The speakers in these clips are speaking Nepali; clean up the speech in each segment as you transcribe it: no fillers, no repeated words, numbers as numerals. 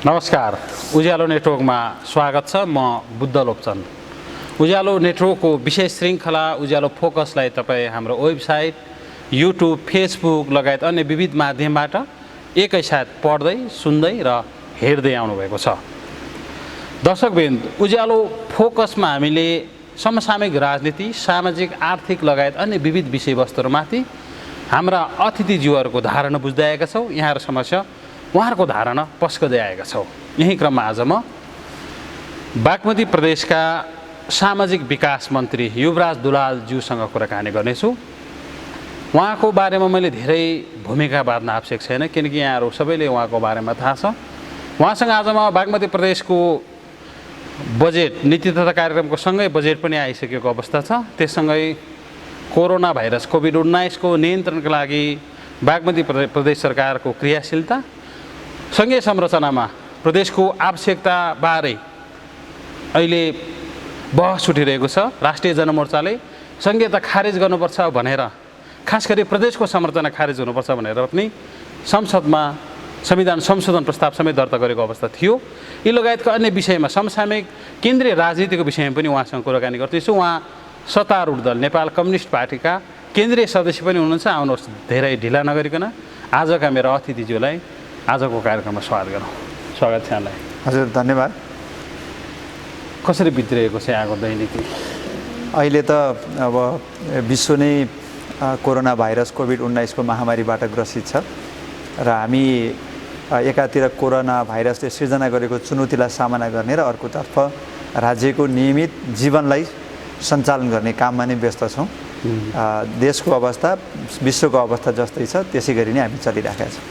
नमस्कार, उज्यालो नेटवर्कमा स्वागत छ। म बुद्ध लोप्चन। उज्यालो नेटवर्कको विशेष श्रृङ्खला उज्यालो फोकसलाई तपाईँ हाम्रो वेबसाइट, युट्युब, फेसबुक लगायत अन्य विविध माध्यमबाट एकैसाथ पढ्दै, सुन्दै र हेर्दै आउनुभएको छ। दर्शकवृन्द, उज्यालो फोकसमा हामीले समसामयिक राजनीति, सामाजिक, आर्थिक लगायत अन्य विविध विषयवस्तुहरूमाथि हाम्रा अतिथिज्यूहरूको धारणा बुझ्दै आएका छौँ। यहाँहरू समक्ष उहाँहरूको धारणा पस्कदै आएका छौँ। यही क्रममा आज म बागमती प्रदेशका सामाजिक विकास मन्त्री युवराज दुलालज्यूसँग कुराकानी गर्नेछु। उहाँको बारेमा मैले धेरै भूमिका बाँध्न आवश्यक छैन, किनकि यहाँहरू सबैले उहाँको बारेमा थाहा छ। उहाँसँग आज म बागमती प्रदेशको बजेट, नीति तथा कार्यक्रमको सँगै बजेट पनि आइसकेको अवस्था छ। त्यससँगै कोरोना भाइरस कोभिड-19 को नियन्त्रणका लागि बागमती प्रदेश सरकारको क्रियाशीलता, सँगै संरचनामा प्रदेशको आवश्यकताबारे अहिले बहस उठिरहेको छ। राष्ट्रिय जनमोर्चाले संहिता खारेज गर्नुपर्छ भनेर, खास गरी प्रदेशको संरचना खारेज हुनुपर्छ भनेर पनि संसदमा संविधान संशोधन प्रस्ताव समेत दर्ता गरेको अवस्था थियो। यी लगायतका अन्य विषयमा समसामयिक केन्द्रीय राजनीतिको विषयमा पनि उहाँसँग कुराकानी गर्दैछु। उहाँ सत्तारूढ दल नेपाल कम्युनिस्ट पार्टीका केन्द्रीय सदस्य पनि हुनुहुन्छ। आउनुहोस्, धेरै ढिला नगरिकन आजका मेरा अतिथिज्यूलाई आजको कार्यक्रममा स्वागत गरौँ। स्वागत छ यहाँलाई। हजुर, धन्यवाद। कसरी बितिरहेको छ यहाँको दैनिकी? अहिले त अब विश्व नै कोरोना भाइरस कोभिड-19 को महामारीबाट ग्रसित छ र हामी एकातिर कोरोना भाइरसले सिर्जना गरेको चुनौतीलाई सामना गर्ने र अर्कोतर्फ राज्यको नियमित जीवनलाई सञ्चालन गर्ने काममा नै व्यस्त छौँ। देशको अवस्था विश्वको अवस्था जस्तै छ, त्यसै गरी नै हामी चलिरहेका छौँ।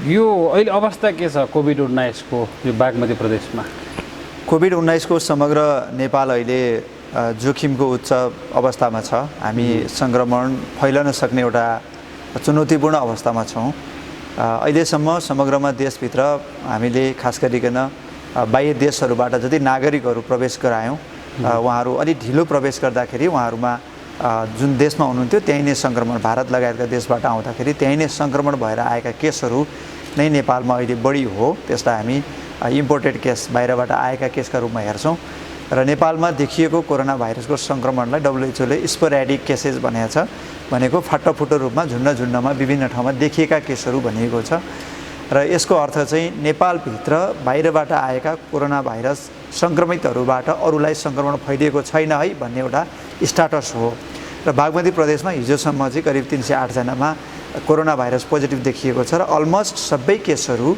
यो अहिले अवस्था के छ कोभिड-19 को यो बागमती प्रदेशमा? कोभिड-19 को समग्र नेपाल अहिले जोखिमको उच्च अवस्थामा छ। हामी सङ्क्रमण फैलन सक्ने एउटा चुनौतीपूर्ण अवस्थामा छौँ। अहिलेसम्म समग्रमा देशभित्र हामीले खास गरिकन बाह्य देशहरूबाट जति नागरिकहरू प्रवेश गरायौँ, उहाँहरू अलिक ढिलो प्रवेश गर्दाखेरि उहाँहरूमा जुन देशमा हुनुहुन्थ्यो त्यहीँ नै सङ्क्रमण, भारत लगायतका देशबाट आउँदाखेरि त्यहीँ नै सङ्क्रमण भएर आएका केसहरू नै नेपालमा अहिले बढी हो। त्यसलाई हामी इम्पोर्टेड केस, बाहिरबाट आएका केसका रूपमा हेर्छौँ र नेपालमा देखिएको कोरोना भाइरसको सङ्क्रमणलाई WHO ले स्पोरेडिक केसेस भनेको छ। भनेको फाटोफुटो रूपमा झुन्ड-झुन्डमा विभिन्न ठाउँमा देखिएका केसहरू भनिएको छ र यसको अर्थ चाहिँ नेपालभित्र बाहिरबाट आएका कोरोना भाइरस सङ्क्रमितहरूबाट अरूलाई सङ्क्रमण फैलिएको छैन है भन्ने एउटा स्टाटस हो। र बागमती प्रदेशमा हिजोसम्म चाहिँ करिब 308 जनामा कोरोना भाइरस पोजिटिभ देखिएको छ र अलमोस्ट सबै केसहरू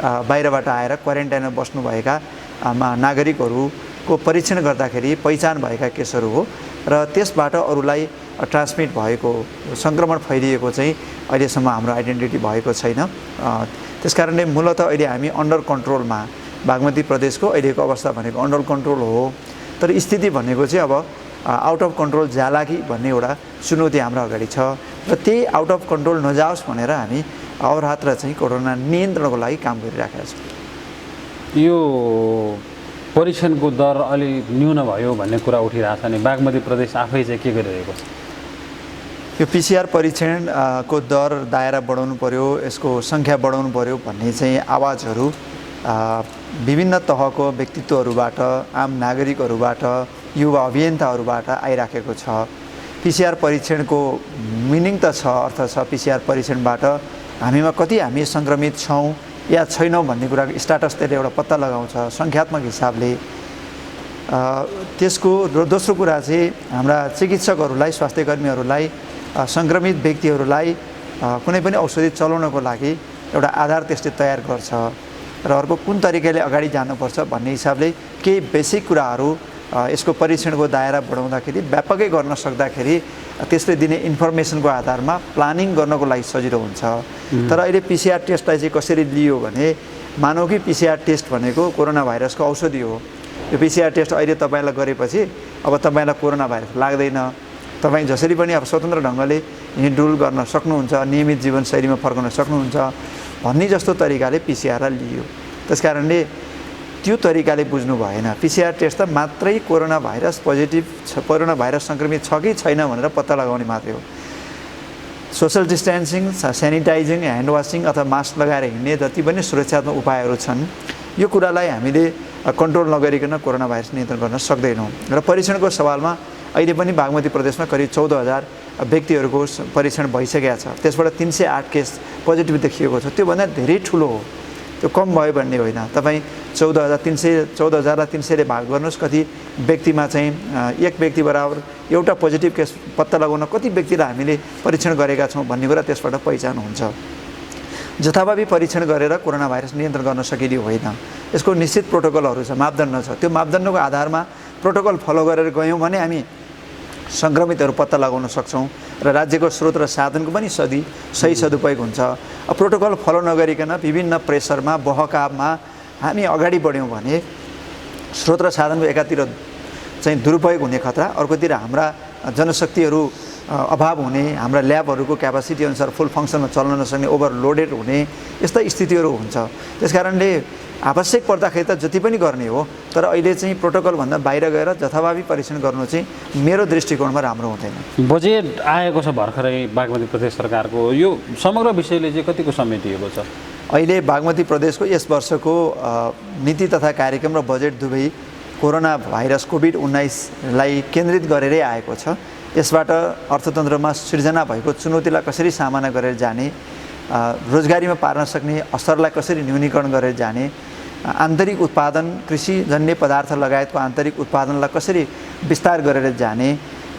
बाहिरबाट आएर क्वारेन्टाइनमा बस्नुभएका नागरिकहरूको परीक्षण गर्दाखेरि पहिचान भएका केसहरू हो र त्यसबाट अरूलाई ट्रान्समिट भएको, सङ्क्रमण फैलिएको चाहिँ अहिलेसम्म हाम्रो आइडेन्टिटी भएको छैन। त्यसकारणले मूलतः अहिले हामी अन्डर कन्ट्रोलमा, बागमती प्रदेशको अहिलेको अवस्था भनेको अन्डर कन्ट्रोल हो। तर स्थिति भनेको चाहिँ अब आउट अफ कन्ट्रोल जाला कि भन्ने एउटा चुनौती हाम्रो अगाडि छ र त्यही आउट अफ कन्ट्रोल नजाओस् भनेर हामी अहोरात्र चाहिँ कोरोना नियन्त्रणको लागि काम गरिराखेका छौँ। यो परीक्षणको दर अलि न्यून भयो भन्ने कुरा उठिरहेको छ नि, बागमती प्रदेश आफै चाहिँ के गरिरहेको छ? यो PCR परीक्षणको दर, दायरा बढाउनु पर्यो, यसको सङ्ख्या बढाउनु पर्यो भन्ने चाहिँ आवाजहरू विभिन्न तहको व्यक्तित्वहरूबाट, आम नागरिकहरूबाट, युवा अभियन्ताहरूबाट आइराखेको छ। PCR परीक्षणको मिनिङ त छ, अर्थ छ PCR परीक्षणबाट हामी सङ्क्रमित छौँ या छैनौँ भन्ने कुराको स्टाटस त्यसले एउटा पत्ता लगाउँछ सङ्ख्यात्मक हिसाबले। त्यसको दोस्रो कुरा चाहिँ हाम्रा चिकित्सकहरूलाई, स्वास्थ्यकर्मीहरूलाई, सङ्क्रमित व्यक्तिहरूलाई कुनै पनि औषधि चलाउनको लागि एउटा आधार त्यसले तयार गर्छ र अर्को कुन तरिकाले अगाडि जानुपर्छ भन्ने हिसाबले केही बेसिक कुराहरू यसको परीक्षणको दायरा बढाउँदाखेरि, व्यापकै गर्न सक्दाखेरि त्यसले दिने इन्फर्मेसनको आधारमा प्लानिङ गर्नको लागि सजिलो हुन्छ। तर अहिले PCR टेस्टलाई चाहिँ कसरी लियो भने, मानौ कि PCR टेस्ट भनेको कोरोना भाइरसको औषधि हो। यो PCR टेस्ट अहिले तपाईँलाई गरेपछि अब तपाईँलाई कोरोना भाइरस लाग्दैन, तपाईँ जसरी पनि अब स्वतन्त्र ढङ्गले हिँडडुल गर्न सक्नुहुन्छ, नियमित जीवनशैलीमा फर्कन सक्नुहुन्छ भन्ने जस्तो तरिकाले PCR लियो। त्यसकारणले त्यो तरिकाले बुझ्नु भएन। PCR टेस्ट त मात्रै कोरोना भाइरस पोजिटिभ छ, कोरोना भाइरस सङ्क्रमित छ कि छैन भनेर पत्ता लगाउने मात्रै हो। सोसल डिस्टेन्सिङ, सेनिटाइजिङ, ह्यान्ड वासिङ अथवा मास्क लगाएर हिँड्ने जति पनि सुरक्षात्मक उपायहरू छन्, यो कुरालाई हामीले कन्ट्रोल नगरिकन कोरोना भाइरस नियन्त्रण गर्न सक्दैनौँ। र परीक्षणको सवालमा अहिले पनि बागमती प्रदेशमा करिब 14,000 व्यक्तिहरूको परीक्षण भइसकेको छ। त्यसबाट 308 केस पोजिटिभ देखिएको छ। त्योभन्दा धेरै ठुलो हो, त्यो कम भयो भन्ने होइन। तपाईँ 14,300लाई 300ले भाग गर्नुहोस्, कति व्यक्तिमा चाहिँ एक व्यक्ति बराबर एउटा पोजिटिभ केस पत्ता लगाउन कति व्यक्तिलाई हामीले परीक्षण गरेका छौँ भन्ने कुरा त्यसबाट पहिचान हुन्छ। जथाभावी परीक्षण गरेर कोरोना भाइरस नियन्त्रण गर्न सकिने होइन। यसको निश्चित प्रोटोकलहरू छ, मापदण्ड छ। त्यो मापदण्डको आधारमा प्रोटोकल फलो गरेर गयौँ भने हामी सङ्क्रमितहरू पत्ता लगाउन सक्छौँ र राज्यको स्रोत र साधनको पनि सही सदुपयोग हुन्छ। प्रोटोकल फलो नगरिकन विभिन्न प्रेसरमा बहकावमा हामी अगाडि बढ्यौँ भने स्रोत र साधनको एकातिर चाहिँ दुरुपयोग हुने खतरा, अर्कोतिर हाम्रा जनशक्तिहरू अभाव हुने, हाम्रा ल्याबहरूको क्यापासिटी अनुसार फुल फङ्सनमा चल्न नसक्ने, ओभरलोडेड हुने यस्ता स्थितिहरू हुन्छ। त्यसकारणले आवश्यक पर्दाखेरि त जति पनि गर्ने हो, तर अहिले चाहिँ प्रोटोकलभन्दा बाहिर गएर जथाभावी परीक्षण गर्नु चाहिँ मेरो दृष्टिकोणमा राम्रो हुँदैन। बजेट आएको छ भर्खरै बागमती प्रदेश सरकारको, यो समग्र विषयले चाहिँ कतिको समेटिएको छ? अहिले बागमती प्रदेशको यस वर्षको नीति तथा कार्यक्रम र बजेट दुवै कोरोना भाइरस कोभिड-19लाई केन्द्रित गरेरै आएको छ। यसबाट अर्थतन्त्रमा सिर्जना भएको चुनौतीलाई कसरी सामना गरेर जाने, रोजगारीमा पार्न सक्ने असरलाई कसरी न्यूनीकरण गरेर जाने, आन्तरिक उत्पादन, कृषिजन्य पदार्थ लगायतको आन्तरिक उत्पादनलाई कसरी विस्तार गरेर जाने,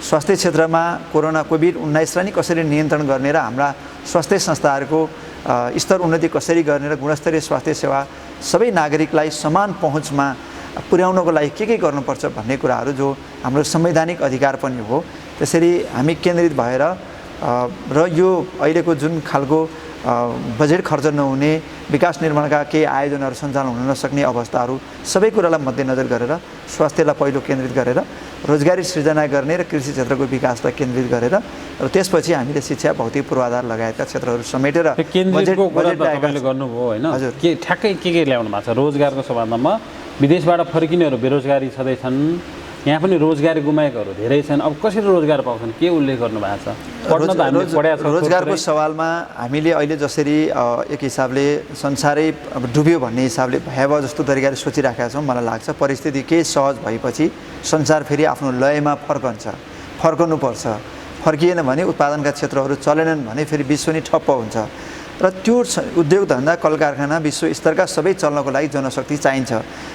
स्वास्थ्य क्षेत्रमा कोरोना कोभिड-19लाई नि कसरी नियन्त्रण गर्ने र हाम्रा स्वास्थ्य संस्थाहरूको स्तर उन्नति कसरी गर्ने र गुणस्तरीय स्वास्थ्य सेवा सबै नागरिकलाई समान पहुँचमा पुर्याउनको लागि के गर्नुपर्छ भन्ने कुराहरू जो हाम्रो संवैधानिक अधिकार पनि हो, त्यसरी हामी केन्द्रित भएर र यो अहिलेको जुन खालको बजेट खर्च नहुने, विकास निर्माणका केही आयोजनाहरू सञ्चालन हुन नसक्ने अवस्थाहरू सबै कुरालाई मध्यनजर गरेर स्वास्थ्यलाई पहिलो केन्द्रित गरेर रोजगारी सृजना गर्ने र कृषि क्षेत्रको विकासलाई केन्द्रित गरेर र त्यसपछि हामीले शिक्षा, भौतिक पूर्वाधार लगायतका क्षेत्रहरू समेटेर केन्द्रितको कुरा तपाईँले गर्नुभयो होइन? हजुर, ठ्याक्कै के ल्याउनु भएको छ? रोजगारको सम्बन्धमा विदेशबाट फर्किनेहरू बेरोजगारी छँदैछन्, यहाँ पनि रोजगारी गुमाएकोहरू धेरै छन्। अब कसरी रोजगार पाउँछन्, के उल्लेख गर्नुभएको छ? पढ्न त हामीले पढेका छौँ। रोजगारको सवालमा हामीले अहिले जसरी एक हिसाबले संसारै डुब्यो भन्ने हिसाबले भयावह जस्तो तरिकाले सोचिराखेका छौँ, मलाई लाग्छ परिस्थिति केही सहज भएपछि संसार फेरि आफ्नो लयमा फर्कनुपर्छ। फर्किएन भने उत्पादनका क्षेत्रहरू चलेनन् भने फेरि विश्व नै ठप्प हुन्छ र त्यो उद्योग धन्दा कल कारखाना विश्व स्तरका सबै चल्नको लागि जनशक्ति चाहिन्छ।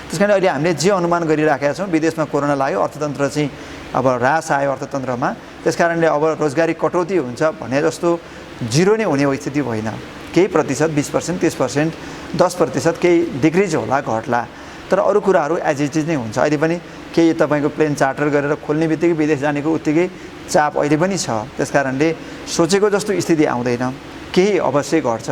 त्यसकारण अहिले हामीले जे अनुमान गरिराखेका छौँ, विदेशमा कोरोना लाग्यो, अर्थतन्त्र चाहिँ अब ह्रास आयो अर्थतन्त्रमा, त्यसकारणले अब रोजगारी कटौती हुन्छ भने जस्तो जिरो नै हुने स्थिति होइन। केही प्रतिशत 20%, 30%, 10% केही डिक्रिज होला, घट्ला, तर अरू कुराहरू एज इट इज नै हुन्छ। अहिले पनि केही तपाईँको प्लेन चार्टर गरेर खोल्ने बित्तिकै विदेश जानेको उत्तिकै चाप अहिले पनि छ। त्यसकारणले सोचेको जस्तो स्थिति आउँदैन, केही अवश्य घट्छ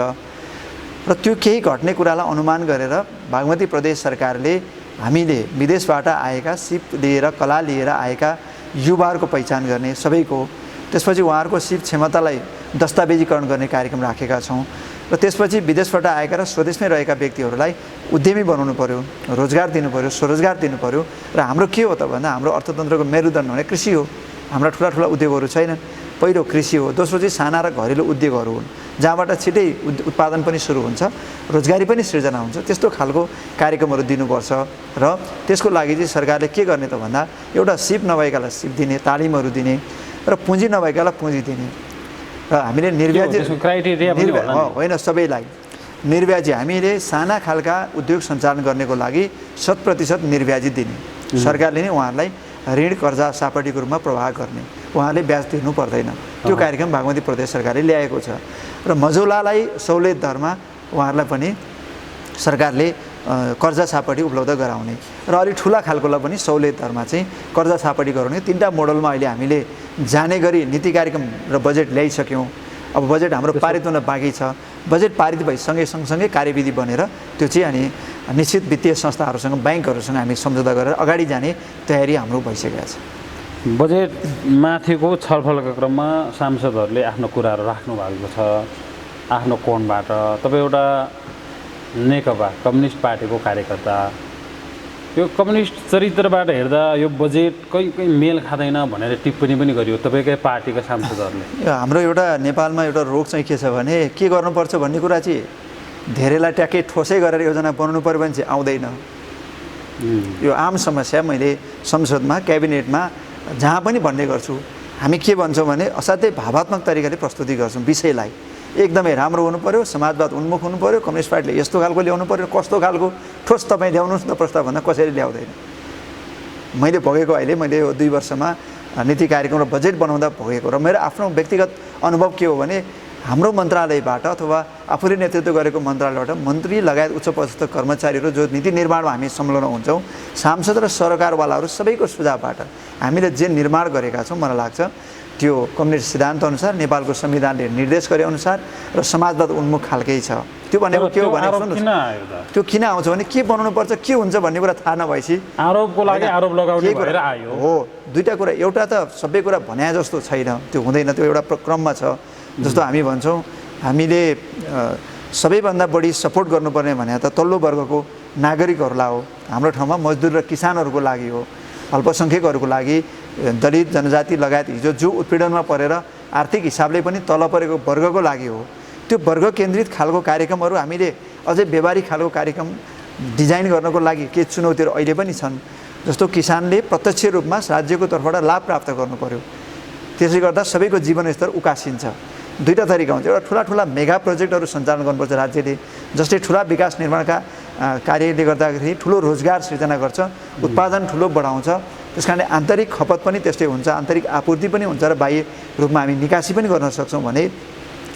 र त्यो केही घट्ने कुरालाई अनुमान गरेर बागमती प्रदेश सरकारले हामीले विदेशबाट आएका सिप लिएर, कला लिएर आएका युवाहरूको पहिचान गर्ने सबैको, त्यसपछि उहाँहरूको सिप क्षमतालाई दस्तावेजीकरण गर्ने कार्यक्रम राखेका छौँ र त्यसपछि विदेशबाट आएका र स्वदेशमै रहेका व्यक्तिहरूलाई उद्यमी बनाउनु पर्यो, रोजगार दिनु पर्यो, स्वरोजगार दिनु पर्यो। र हाम्रो के हो त भन्दा हाम्रो अर्थतन्त्रको मेरुदण्ड भने कृषि हो। हाम्रा ठुला उद्योगहरू छैनन्। पहिलो कृषि हो, दोस्रो चाहिँ साना र घरेलु उद्योगहरू हुन्, जहाँबाट छिटै उत्पादन पनि सुरु हुन्छ, रोजगारी पनि सृजना हुन्छ। त्यस्तो खालको कार्यक्रमहरू दिनुपर्छ र त्यसको लागि चाहिँ सरकारले के गर्ने त भन्दा एउटा सिप नभएकालाई सिप दिने, तालिमहरू दिने र पुँजी नभएकालाई पुँजी दिने र हामीले निर्व्याजी होइन सबैलाई निर्व्याजी हामीले साना खालका उद्योग सञ्चालन गर्नेको लागि 100% निर्व्याजी दिने, सरकारले नै उहाँहरूलाई ऋण कर्जा सापटीको रूपमा प्रवाह गर्ने, उहाँले ब्याज तिर्नु पर्दैन। त्यो कार्यक्रम बागमती प्रदेश सरकारले ल्याएको छ र मजौलालाई सहुलियत दरमा उहाँहरूलाई पनि सरकारले कर्जा सापटी उपलब्ध गराउने र अलिक ठुला खालकोलाई पनि सहुलियत दरमा चाहिँ कर्जा सापटी गराउने। तीनटा मोडलमा अहिले हामीले जाने गरी नीति कार्यक्रम र बजेट ल्याइसक्यौँ। अब बजेट हाम्रो पारित हुन बाँकी छ। बजेट पारित भइसँगै सँगसँगै कार्यविधि बनेर त्यो चाहिँ अनि निश्चित वित्तीय संस्थाहरूसँग, ब्याङ्कहरूसँग हामी सम्झौता गरेर अगाडि जाने तयारी हाम्रो भइसकेको छ। बजेटमाथिको छलफलका क्रममा सांसदहरूले आफ्नो कुराहरू राख्नु भएको छ आफ्नो कोणबाट। तपाईँ एउटा नेकपा कम्युनिस्ट पार्टीको कार्यकर्ता, यो कम्युनिस्ट चरित्रबाट हेर्दा यो बजेट कहीँ मेल खाँदैन भनेर टिप्पणी पनि गरियो तपाईँकै पार्टीका सांसदहरूले। यो हाम्रो एउटा नेपालमा एउटा रोग चाहिँ के छ भने के गर्नुपर्छ भन्ने कुरा चाहिँ धेरैलाई ट्याक्कै ठोसै गरेर योजना बनाउनु पर्यो भने चाहिँ आउँदैन। यो आम समस्या मैले संसदमा क्याबिनेटमा जहाँ पनि भन्ने गर्छु। हामी के भन्छौँ भने असाध्यै भावात्मक तरिकाले प्रस्तुति गर्छौँ विषयलाई। एकदमै राम्रो हुनु पर्यो, समाजवाद उन्मुख हुनु पर्यो, कम्युनिस्ट पार्टीले यस्तो खालको ल्याउनु पर्यो, कस्तो खालको ठोस तपाईँ ल्याउनुहोस् न प्रस्ताव भन्दा कसैले ल्याउँदैन। मैले भोगेको अहिले मैले यो 2 वर्षमा नीति कार्यक्रम र बजेट बनाउँदा भोगेको र मेरो आफ्नो व्यक्तिगत अनुभव के हो भने हाम्रो मन्त्रालयबाट अथवा आफूले नेतृत्व गरेको मन्त्रालयबाट मन्त्री लगायत उच्च पदस्थ कर्मचारीहरू जो नीति निर्माणमा हामी संलग्न हुन्छौँ, सांसद र सरकारवालाहरू सबैको सुझावबाट हामीले जे निर्माण गरेका छौँ मलाई लाग्छ त्यो कम्युनिस्ट सिद्धान्त अनुसार नेपालको संविधानले निर्देश गरे अनुसार र समाजवाद उन्मुख खालकै छ। त्यो भनेको के हो भने त्यो किन आउँछ भने के बनाउनु पर्छ के हुन्छ भन्ने कुरा थाहा नभएपछि आरोपको लागि आरोप लगाउने भएर आयो। हो, दुईटा कुरा, एउटा त सबै कुरा भने जस्तो छैन, त्यो हुँदैन, त्यो एउटा क्रममा छ। जस्तो हामी भन्छौँ हामीले सबैभन्दा बढी सपोर्ट गर्नुपर्ने भने त तल्लो वर्गको नागरिकहरूलाई हो। हाम्रो ठाउँमा मजदुर र किसानहरूको लागि हो, अल्पसङ्ख्यकहरूको लागि, दलित जनजाति लगायत हिजो जो उत्पीडनमा परेर आर्थिक हिसाबले पनि तल परेको वर्गको लागि हो। त्यो वर्ग केन्द्रित खालको कार्यक्रमहरू हामीले अझै व्यवहारिक खालको कार्यक्रम डिजाइन गर्नको लागि के चुनौतीहरू अहिले पनि छन्। जस्तो किसानले प्रत्यक्ष रूपमा राज्यको तर्फबाट लाभ प्राप्त गर्नु पर्यो, त्यसले गर्दा सबैको जीवनस्तर उकासिन्छ। दुईटा तरिका हुन्छ, एउटा ठुला मेगा प्रोजेक्टहरू सञ्चालन गर्नुपर्छ राज्यले, जसले ठुला विकास निर्माणका कार्यले गर्दाखेरि ठुलो रोजगार सृजना गर्छ, उत्पादन ठुलो बढाउँछ। त्यस कारणले आन्तरिक खपत पनि त्यस्तै हुन्छ, आन्तरिक आपूर्ति पनि हुन्छ र बाह्य रूपमा हामी निकासी पनि गर्न सक्छौँ भने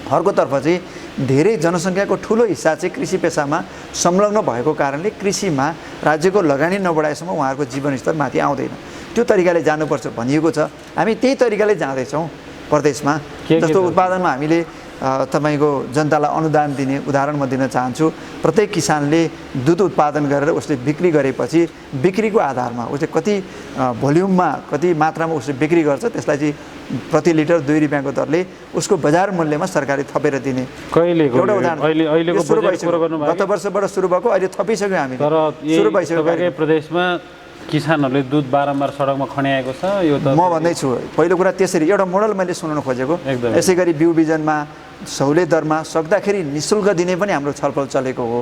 अर्कोतर्फ चाहिँ धेरै जनसङ्ख्याको ठुलो हिस्सा चाहिँ कृषि पेसामा संलग्न भएको कारणले कृषिमा राज्यको लगानी नबढाएसम्म उहाँहरूको जीवनस्तर माथि आउँदैन। त्यो तरिकाले जानुपर्छ भनिएको छ, हामी त्यही तरिकाले जाँदैछौँ प्रदेशमा। जस्तो उत्पादनमा हामीले तपाईँको जनतालाई अनुदान दिने उदाहरण म दिन चाहन्छु। प्रत्येक किसानले दुध उत्पादन गरेर उसले बिक्री गरेपछि बिक्रीको आधारमा उसले कति भोल्युममा कति मात्रामा उसले बिक्री गर्छ त्यसलाई चाहिँ प्रति लिटर 2 रुपियाँको दरले उसको बजार मूल्यमा सरकारले थपेर दिने एउटा उदाहरण गत वर्षबाट सुरु भएको, अहिले थपिसक्यो हामीले। सुरु भइसक्यो प्रदेशमा किसानहरूले दुध बारम्बार सडकमा खन्याएको छ। यो त म भन्दैछु पहिलो कुरा त्यसरी एउटा मोडल मैले सुनाउन खोजेको। यसै गरी बिउ बिजनमा सहुलियत दरमा सक्दाखेरि निःशुल्क दिने पनि हाम्रो छलफल चलेको हो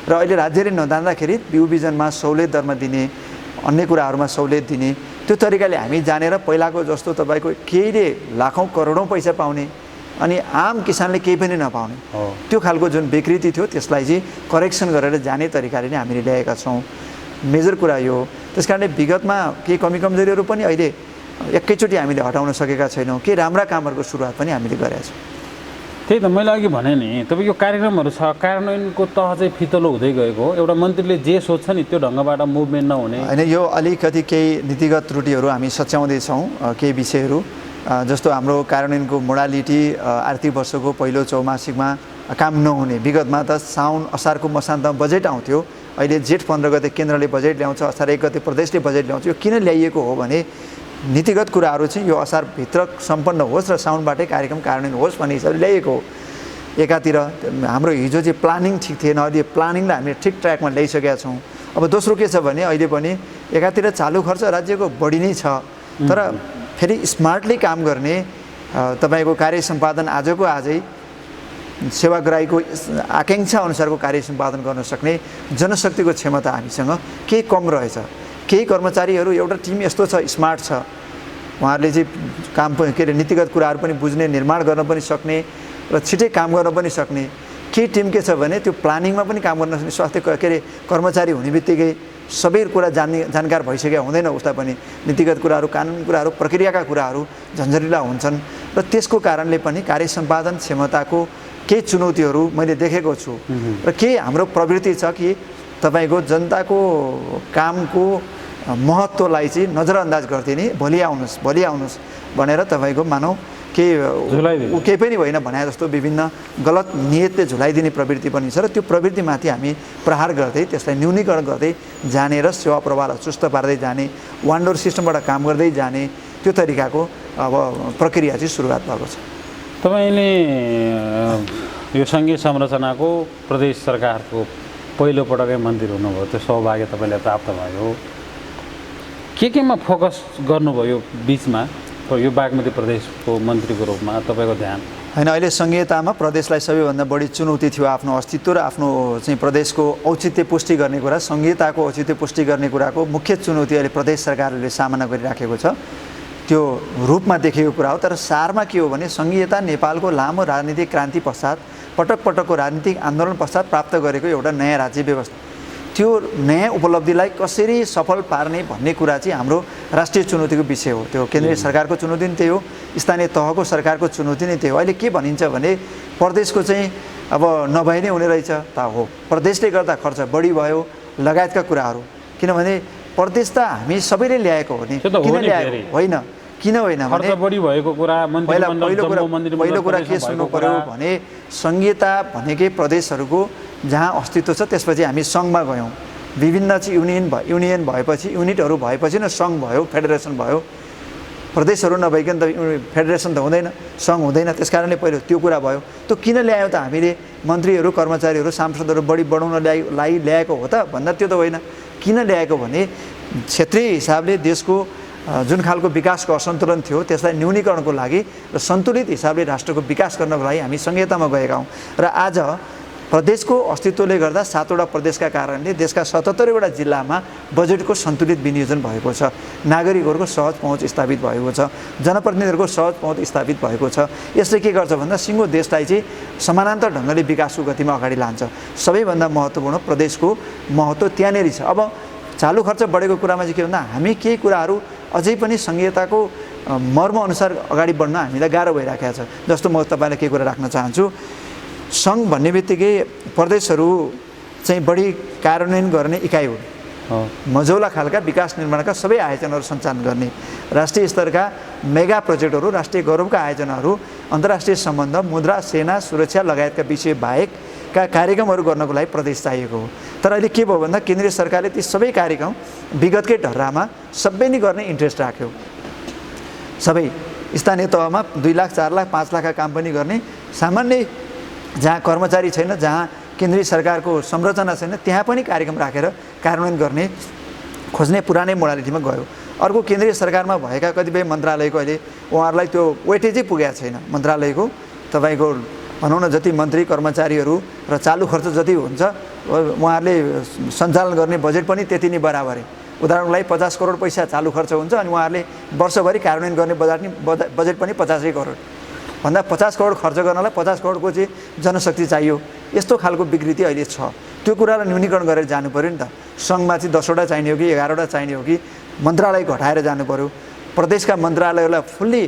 र अहिले राज्यले नजान्दाखेरि बिउ बिजनमा सहुलियत दरमा दिने, अन्य कुराहरूमा सहुलियत दिने, त्यो तरिकाले हामी जानेर पहिलाको जस्तो तपाईँको केहीले लाखौँ करोडौँ पैसा पाउने अनि आम किसानले केही पनि नपाउने त्यो खालको जुन विकृति थियो त्यसलाई चाहिँ करेक्सन गरेर जाने तरिकाले नै हामीले ल्याएका छौँ। मेजर कुरा यो हो। त्यस कारणले विगतमा केही कमी कमजोरीहरू पनि अहिले एकैचोटि हामीले हटाउन सकेका छैनौँ, केही राम्रा कामहरूको सुरुवात पनि हामीले गरेका छौँ। त्यही त मैले अघि भने नि तपाईँको कार्यक्रमहरू छ, कार्यान्वयनको तह चाहिँ फितलो हुँदै गएको हो। एउटा मन्त्रीले जे सोध्छ नि त्यो ढङ्गबाट मुभमेन्ट नहुने होइन। यो अलिकति केही नीतिगत त्रुटिहरू हामी सच्याउँदैछौँ। केही विषयहरू जस्तो हाम्रो कार्यान्वयनको मोडालिटी आर्थिक वर्षको पहिलो चौमासिकमा काम नहुने, विगतमा त साउन असारको मसान्तमा बजेट आउँथ्यो, अहिले जेठ 15 गते केन्द्रले बजेट ल्याउँछ, असार 1 गते प्रदेशले बजेट ल्याउँछ। यो किन ल्याइएको हो भने नीतिगत कुराहरू चाहिँ यो असारभित्र सम्पन्न होस् र साउनबाटै कार्यक्रम कार्यान्वयन होस् भन्ने हिसाबले ल्याइएको हो। एकातिर हाम्रो हिजो चाहिँ प्लानिङ ठिक थिएन, अहिले प्लानिङलाई हामीले ठिक ट्र्याकमा ल्याइसकेका छौँ। अब दोस्रो के छ भने अहिले पनि एकातिर चालु खर्च राज्यको बढी नै छ, तर फेरि स्मार्टली काम गर्ने तपाईँको कार्य सम्पादन आजको आजै सेवाग्राहीको आकाङ्क्षा अनुसारको कार्य सम्पादन गर्न सक्ने जनशक्तिको क्षमता हामीसँग केही कम रहेछ। केही कर्मचारीहरू एउटा टिम यस्तो छ, स्मार्ट छ, उहाँहरूले चाहिँ काम के अरे नीतिगत कुराहरू पनि बुझ्ने, निर्माण गर्न पनि सक्ने र छिटै काम गर्न पनि सक्ने। केही टिम के छ भने त्यो प्लानिङमा पनि काम गर्न सक्ने, स्वास्थ्य के अरे कर्मचारी हुने बित्तिकै सबै कुरा जानकार भइसकेका हुँदैन, उसलाई पनि नीतिगत कुराहरू, कानुनी कुराहरू, प्रक्रियाका कुराहरू झन्झटिला हुन्छन् र त्यसको कारणले पनि कार्य सम्पादन क्षमताको केही चुनौतीहरू मैले देखेको छु। र केही हाम्रो प्रवृत्ति छ कि तपाईँको जनताको कामको महत्त्वलाई चाहिँ नजरअन्दाज गरिदिने, भोलि आउनुहोस् भनेर तपाईँको मानौ केही पनि होइन भने जस्तो विभिन्न गलत नियतले झुलाइदिने प्रवृत्ति पनि छ र त्यो प्रवृत्तिमाथि हामी प्रहार गर्दै त्यसलाई न्यूनीकरण गर्दै जाने र सेवा प्रवाहलाई चुस्त पार्दै जाने, वान डोर सिस्टमबाट काम गर्दै जाने, त्यो तरिकाको अब प्रक्रिया चाहिँ सुरुवात भएको छ। तपाईँले यो सङ्घीय संरचनाको प्रदेश सरकारको पहिलोपटकै मन्त्री हुनुभयो, त्यो सौभाग्य तपाईँलाई प्राप्त भयो। केमा फोकस गर्नुभयो बिचमा यो बागमती प्रदेशको मन्त्रीको रूपमा तपाईँको ध्यान? होइन, अहिले सङ्घीयतामा प्रदेशलाई सबैभन्दा बढी चुनौती थियो आफ्नो अस्तित्व र आफ्नो चाहिँ प्रदेशको औचित्य पुष्टि गर्ने कुरा, सङ्घीयताको औचित्य पुष्टि गर्ने कुराको मुख्य चुनौती अहिले प्रदेश सरकारहरूले सामना गरिराखेको छ। त्यो रूपमा देखेको कुरा हो। तर सारमा के हो भने सङ्घीयता नेपालको लामो राजनीतिक क्रान्ति पश्चात, पटक पटकको राजनीतिक आन्दोलन पश्चात प्राप्त गरेको एउटा नयाँ राज्य व्यवस्था, त्यो नयाँ उपलब्धिलाई कसरी सफल पार्ने भन्ने कुरा चाहिँ हाम्रो राष्ट्रिय चुनौतीको विषय हो। त्यो केन्द्रीय सरकारको चुनौती पनि त्यही हो, स्थानीय तहको सरकारको चुनौती नै त्यही हो। अहिले के भनिन्छ भने प्रदेशको चाहिँ अब नभए नै हुने रहेछ त हो, प्रदेशले गर्दा खर्च बढी भयो लगायतका कुराहरू। किनभने प्रदेश त हामी सबैले ल्याएको हो नि, किन ल्याएको होइन, किन होइन भने बढी भएको कुरा पहिलो कुरा के सुन्नु पर्यो भने सङ्घीयता भनेकै प्रदेशहरूको जहाँ अस्तित्व छ त्यसपछि हामी सङ्घमा गयौँ, विभिन्न चाहिँ युनियन भएपछि युनिटहरू भएपछि न सङ्घ भयो, फेडरेसन भयो। प्रदेशहरू नभइकन त फेडरेसन त हुँदैन, सङ्घ हुँदैन। त्यस कारणले पहिलो त्यो कुरा भयो। त्यो किन ल्यायो त हामीले मन्त्रीहरू कर्मचारीहरू सांसदहरू बढी बढाउन ल्याएको हो त भन्दा त्यो त होइन। किन ल्याएको भने क्षेत्रीय हिसाबले देशको जुन खालको विकासको असन्तुलन थियो त्यसलाई न्यूनीकरणको लागि र सन्तुलित हिसाबले राष्ट्रको विकास गर्नको लागि हामी सङ्घीयतामा गएका हौँ। र आज प्रदेशको अस्तित्वले गर्दा 7वटा प्रदेशका कारणले देशका 77वटा जिल्लामा बजेटको सन्तुलित विनियोजन भएको छ, नागरिकहरूको सहज पहुँच स्थापित भएको छ, जनप्रतिनिधिहरूको सहज पहुँच स्थापित भएको छ। यसले के गर्छ भन्दा सिङ्गो देशलाई चाहिँ समानान्तर ढङ्गले विकासको गतिमा अगाडि लान्छ। सबैभन्दा महत्त्वपूर्ण प्रदेशको महत्त्व त्यहाँनिर छ। अब चालु खर्च बढेको कुरामा चाहिँ के भन्दा हामी केही कुराहरू अझै पनि सङ्घीयताको मर्मअनुसार अगाडि बढ्न हामीलाई गाह्रो भइराखेको छ। जस्तो म तपाईँलाई केही कुरा राख्न चाहन्छु। सङ्घ भन्ने बित्तिकै प्रदेशहरू चाहिँ बढी कार्यान्वयन गर्ने इकाइ हो, मझौला खालका विकास निर्माणका सबै आयोजनाहरू सञ्चालन गर्ने, राष्ट्रिय स्तरका मेगा प्रोजेक्टहरू, राष्ट्रिय गौरवका आयोजनाहरू, अन्तर्राष्ट्रिय सम्बन्ध, मुद्रा, सेना, सुरक्षा लगायतका विषय बाहेकका कार्यक्रमहरू गर्नको लागि प्रदेश चाहिएको हो। तर अहिले के भयो भन्दा केन्द्रीय सरकारले ती सबै कार्यक्रम विगतकै ढर्रामा सबै नै गर्ने इन्ट्रेस्ट राख्यो। सबै स्थानीय तहमा 2 लाख 4 लाख 5 लाखका काम पनि गर्ने, सामान्य जहाँ कर्मचारी छैन, जहाँ केन्द्रीय सरकारको संरचना छैन त्यहाँ पनि कार्यक्रम राखेर कार्यान्वयन गर्ने खोज्ने पुरानै मोडालिटीमा गयो। अर्को केन्द्रीय सरकारमा भएका कतिपय मन्त्रालयको अहिले उहाँहरूलाई त्यो वेटेजै पुगेको छैन। मन्त्रालयको तपाईँको भनौँ न जति मन्त्री कर्मचारीहरू र चालु खर्च जति हुन्छ उहाँहरूले सञ्चालन गर्ने बजेट पनि त्यति नै बराबरै। उदाहरणको लागि 50 करोड पैसा चालु खर्च हुन्छ अनि उहाँहरूले वर्षभरि कार्यान्वयन गर्ने बजेट पनि 50 करोड भन्दा 50 करोड खर्च गर्नलाई 50 करोडको चाहिँ जनशक्ति चाहियो। यस्तो खालको विकृति अहिले छ। त्यो कुरालाई न्यूनीकरण गरेर जानु पऱ्यो नि त। सङ्घमा चाहिँ 10वटा चाहिने हो कि 11वटा चाहिने हो कि मन्त्रालय घटाएर जानु पऱ्यो। प्रदेशका मन्त्रालयलाई फुल्ली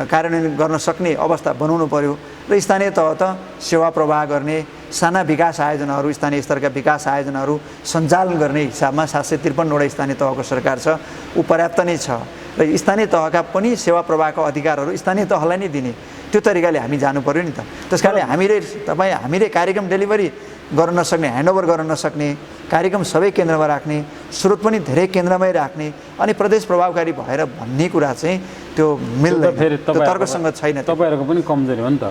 कार्यान्वयन गर्न सक्ने अवस्था बनाउनु पऱ्यो र स्थानीय तह त सेवा प्रवाह गर्ने साना विकास आयोजनाहरू, स्थानीय स्तरका विकास आयोजनाहरू सञ्चालन गर्ने हिसाबमा 753वटा स्थानीय तहको सरकार छ, ऊ पर्याप्त नै छ। र स्थानीय तहका पनि सेवा प्रवाहको अधिकारहरू स्थानीय तहलाई नै दिने त्यो तरिकाले हामी जानु पऱ्यो नि त। त्यस कारणले हामीले कार्यक्रम डेलिभरी गर्न नसक्ने, ह्यान्डओभर गर्न नसक्ने, कार्यक्रम सबै केन्द्रमा राख्ने, स्रोत पनि धेरै केन्द्रमै राख्ने अनि प्रदेश प्रभावकारी भएर भन्ने कुरा चाहिँ त्यो मिल्दैन, त्यो तर्कसँग छैन। तपाईँहरूको पनि कमजोरी हो नि त।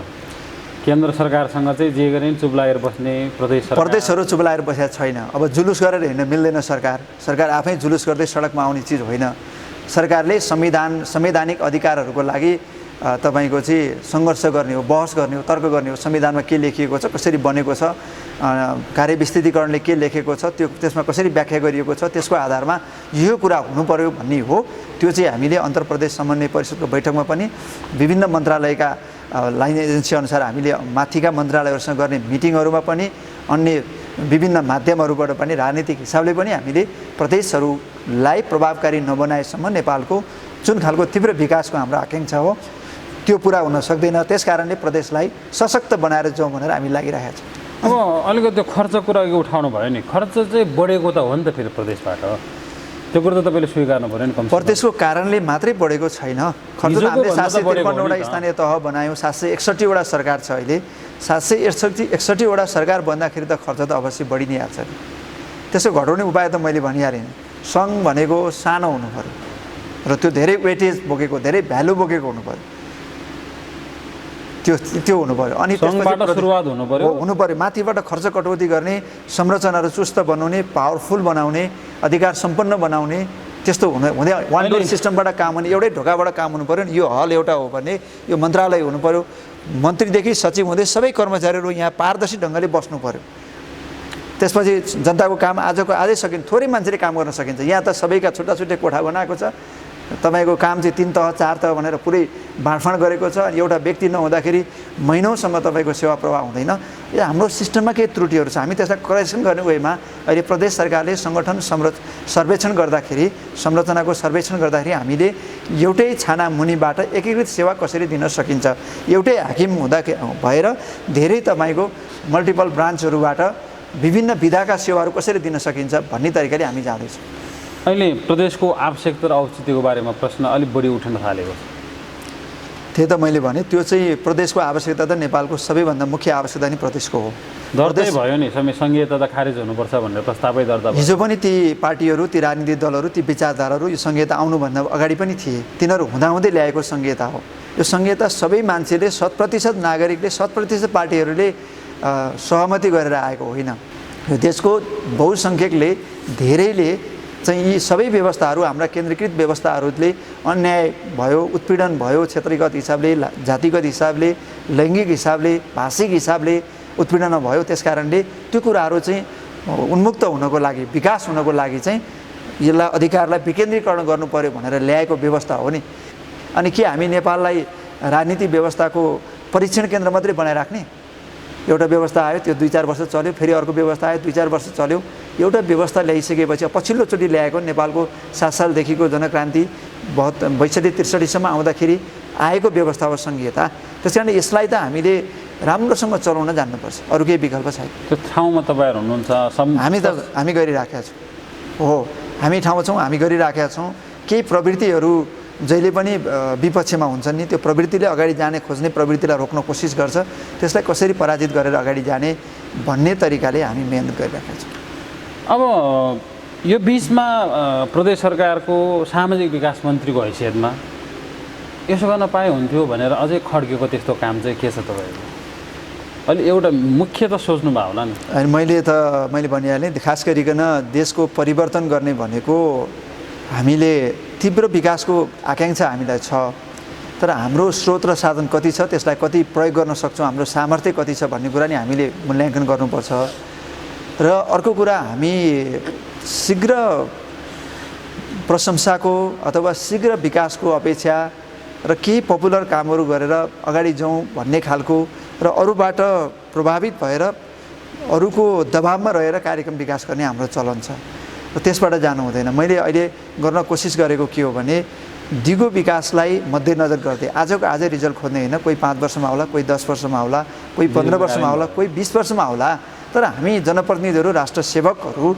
केन्द्र सरकारसँग चाहिँ जे गरे नि चुप लागेर बस्ने प्रदेशहरू चुप लागेर बसेका छैन। अब जुलुस गरेर हिँड्न मिल्दैन। सरकार आफै जुलुस गर्दै सडकमा आउने चिज होइन। सरकारले संवैधानिक अधिकारहरूको लागि तपाईँको चाहिँ सङ्घर्ष गर्ने हो, बहस गर्ने हो, तर्क गर्ने हो। संविधानमा के लेखिएको छ, कसरी बनेको छ, कार्यविस्तृतीकरणले के लेखेको छ, त्यसमा कसरी व्याख्या गरिएको छ, त्यसको आधारमा यो कुरा हुनु पर्यो भन्ने हो। त्यो चाहिँ हामीले अन्तर्प्रदेश समन्वय परिषदको बैठकमा पनि विभिन्न मन्त्रालयका लाइन एजेन्सी अनुसार हामीले माथिका मन्त्रालयहरूसँग गर्ने मिटिङहरूमा पनि अन्य विभिन्न माध्यमहरूबाट पनि राजनीतिक हिसाबले पनि हामीले प्रदेशहरूलाई प्रभावकारी नबनाएसम्म नेपालको जुन खालको तीव्र विकासको हाम्रो आकाङ्क्षा हो त्यो पुरा हुन सक्दैन। त्यस कारणले प्रदेशलाई सशक्त बनाएर जाउँ भनेर हामी लागिरहेका छौँ। अब अलिकति त्यो खर्च कुरा अघि उठाउनु भयो नि, खर्च चाहिँ बढेको त हो नि त फेरि प्रदेशबाट, त्यो कुरो त तपाईँले स्वीकार्नु पऱ्यो नि। प्रदेशको कारणले मात्रै बढेको छैन। खर्च त हामीले 753वटा स्थानीय तह बनायौँ, 761वटा सरकार छ अहिले। 761वटा सरकार बन्दाखेरि त खर्च त अवश्य बढी नै हाल्छ। त्यसो घटाउने उपाय त मैले भनिहालेँ। सङ्घ भनेको सानो हुनु पऱ्यो र त्यो धेरै वेटेज बोकेको, धेरै भ्यालु बोकेको हुनु पऱ्यो। त्यो हुनु पर्यो। अनि सङ्घबाट सुरुवात हुनु पर्यो। हुनु पर्यो। माथिबाट खर्च कटौती गर्ने, संरचनाहरू चुस्त बनाउने, पावरफुल बनाउने, अधिकार सम्पन्न बनाउने, त्यस्तो हुँदै वान डोर सिस्टमबाट काम हुने, एउटै ढोकाबाट काम हुनु पर्यो। यो हल एउटा हो भने यो मन्त्रालय हुनु पर्यो। मन्त्रीदेखि सचिव हुँदै सबै कर्मचारीहरू यहाँ पारदर्शी ढङ्गले बस्नु पर्यो। त्यसपछि जनताको काम आजै सकिन्छ। थोरै मान्छेले काम गर्न सकिन्छ। यहाँ त सबैका छुट्टा छुट्टै कोठा बनाएको छ। तपाईँको काम चाहिँ 3 तह 4 तह भनेर पुरै बाँडफाँड गरेको छ। अनि एउटा व्यक्ति नहुँदाखेरि महिनौसम्म तपाईँको सेवा प्रवाह हुँदैन। यो हाम्रो सिस्टममा केही त्रुटिहरू छ। हामी त्यसलाई करेक्सन गर्ने वेमा अहिले प्रदेश सरकारले सङ्गठन सर्वेक्षण गर्दाखेरि, संरचनाको सर्वेक्षण गर्दाखेरि हामीले एउटै छाना मुनिबाट एकीकृत सेवा कसरी दिन सकिन्छ, एउटै हाकिम भएर धेरै तपाईँको मल्टिपल ब्रान्चहरूबाट विभिन्न विधाका सेवाहरू कसरी दिन सकिन्छ भन्ने तरिकाले हामी जाँदैछौँ। अहिले प्रदेशको आवश्यकता र औचित्यको बारेमा प्रश्न अलिक बढी उठ्न थालेको छ। त्यही त मैले भने, त्यो चाहिँ प्रदेशको आवश्यकता त नेपालको सबैभन्दा मुख्य आवश्यकता नै प्रदेशको हो। दर्तै भयो नि, सङ्घीयता त खारेज हुनुपर्छ भनेर प्रस्तावै दर्ता भयो। हिजो पनि ती पार्टीहरू, ती राजनीतिक दलहरू, ती विचारधाराहरू यो सङ्घीयता आउनुभन्दा अगाडि पनि थिए। तिनीहरू हुँदाहुँदै ल्याएको सङ्घीयता हो। यो सङ्घीयता सबै मान्छेले 100% नागरिकले 100% पार्टीहरूले सहमति गरेर आएको होइन। यो देशको बहुसङ्ख्यकले धेरैले चाहिँ यी सबै व्यवस्थाहरू, हाम्रा केन्द्रीकृत व्यवस्थाहरूले अन्याय भयो, उत्पीडन भयो, क्षेत्रगत हिसाबले, जातिगत हिसाबले, लैङ्गिक हिसाबले, भाषिक हिसाबले उत्पीडन भयो। त्यस कारणले त्यो कुराहरू चाहिँ उन्मुक्त हुनको लागि, विकास हुनको लागि चाहिँ यसलाई अधिकारलाई विकेन्द्रीकरण गर्नु पर्यो भनेर ल्याएको व्यवस्था हो नि। अनि के हामी नेपाललाई राजनीतिक व्यवस्थाको परीक्षण केन्द्र मात्रै बनाइराख्ने? एउटा व्यवस्था आयो, त्यो 2-4 वर्ष चल्यो, फेरि अर्को व्यवस्था आयो, 2-4 वर्ष चल्यो। एउटा व्यवस्था ल्याइसकेपछि पछिल्लोचोटि ल्याएको नेपालको 7 सालदेखिको जनक्रान्ति 62-63सम्म आउँदाखेरि आएको व्यवस्था हो सङ्घीयता। त्यस कारण यसलाई त हामीले राम्रोसँग चलाउन जान्नुपर्छ, अरू केही विकल्प छैन। त्यो ठाउँमा तपाईँहरू हुनुहुन्छ? हामी गरिराखेका छौँ। हो, हामी ठाउँमा छौँ, हामी गरिराखेका छौँ। केही प्रवृत्तिहरू जहिले पनि विपक्षमा हुन्छन् नि, त्यो प्रवृत्तिले अगाडि जाने खोज्ने प्रवृत्तिलाई रोक्न कोसिस गर्छ। त्यसलाई कसरी पराजित गरेर अगाडि जाने भन्ने तरिकाले हामी मेहनत गरिरहेका छौँ। अब यो बिचमा प्रदेश सरकारको सामाजिक विकास मन्त्रीको हैसियतमा यसो गर्न पाए हुन्थ्यो भनेर अझै खड्केको त्यस्तो काम चाहिँ के छ तपाईँको? अहिले एउटा मुख्य त सोच्नुभयो होला नि। अनि मैले भनिहालेँ, खास गरिकन देशको परिवर्तन गर्ने भनेको हामीले तीव्र विकासको आकाङ्क्षा हामीलाई छ, तर हाम्रो स्रोत र साधन कति छ, त्यसलाई कति प्रयोग गर्न सक्छौँ, हाम्रो सामर्थ्य कति छ भन्ने कुरा नि हामीले मूल्याङ्कन गर्नुपर्छ। र अर्को कुरा, हामी शीघ्र प्रशंसाको अथवा शीघ्र विकासको अपेक्षा र केही पपुलर कामहरू गरेर अगाडि जाउँ भन्ने खालको र अरूबाट प्रभावित भएर अरूको दबावमा रहेर कार्यक्रम विकास गर्ने हाम्रो चलन छ। र त्यसबाट जानु हुँदैन। मैले अहिले गर्न कोसिस गरेको के हो भने दिगो विकासलाई मध्यनजर गर्दै आजको आजै रिजल्ट खोज्ने होइन। कोही 5 वर्षमा होला, कोही 10 वर्षमा होला, कोही 15 वर्षमा होला, कोही 20 वर्षमा होला। तर हामी जनप्रतिनिधिहरू, राष्ट्र सेवकहरू,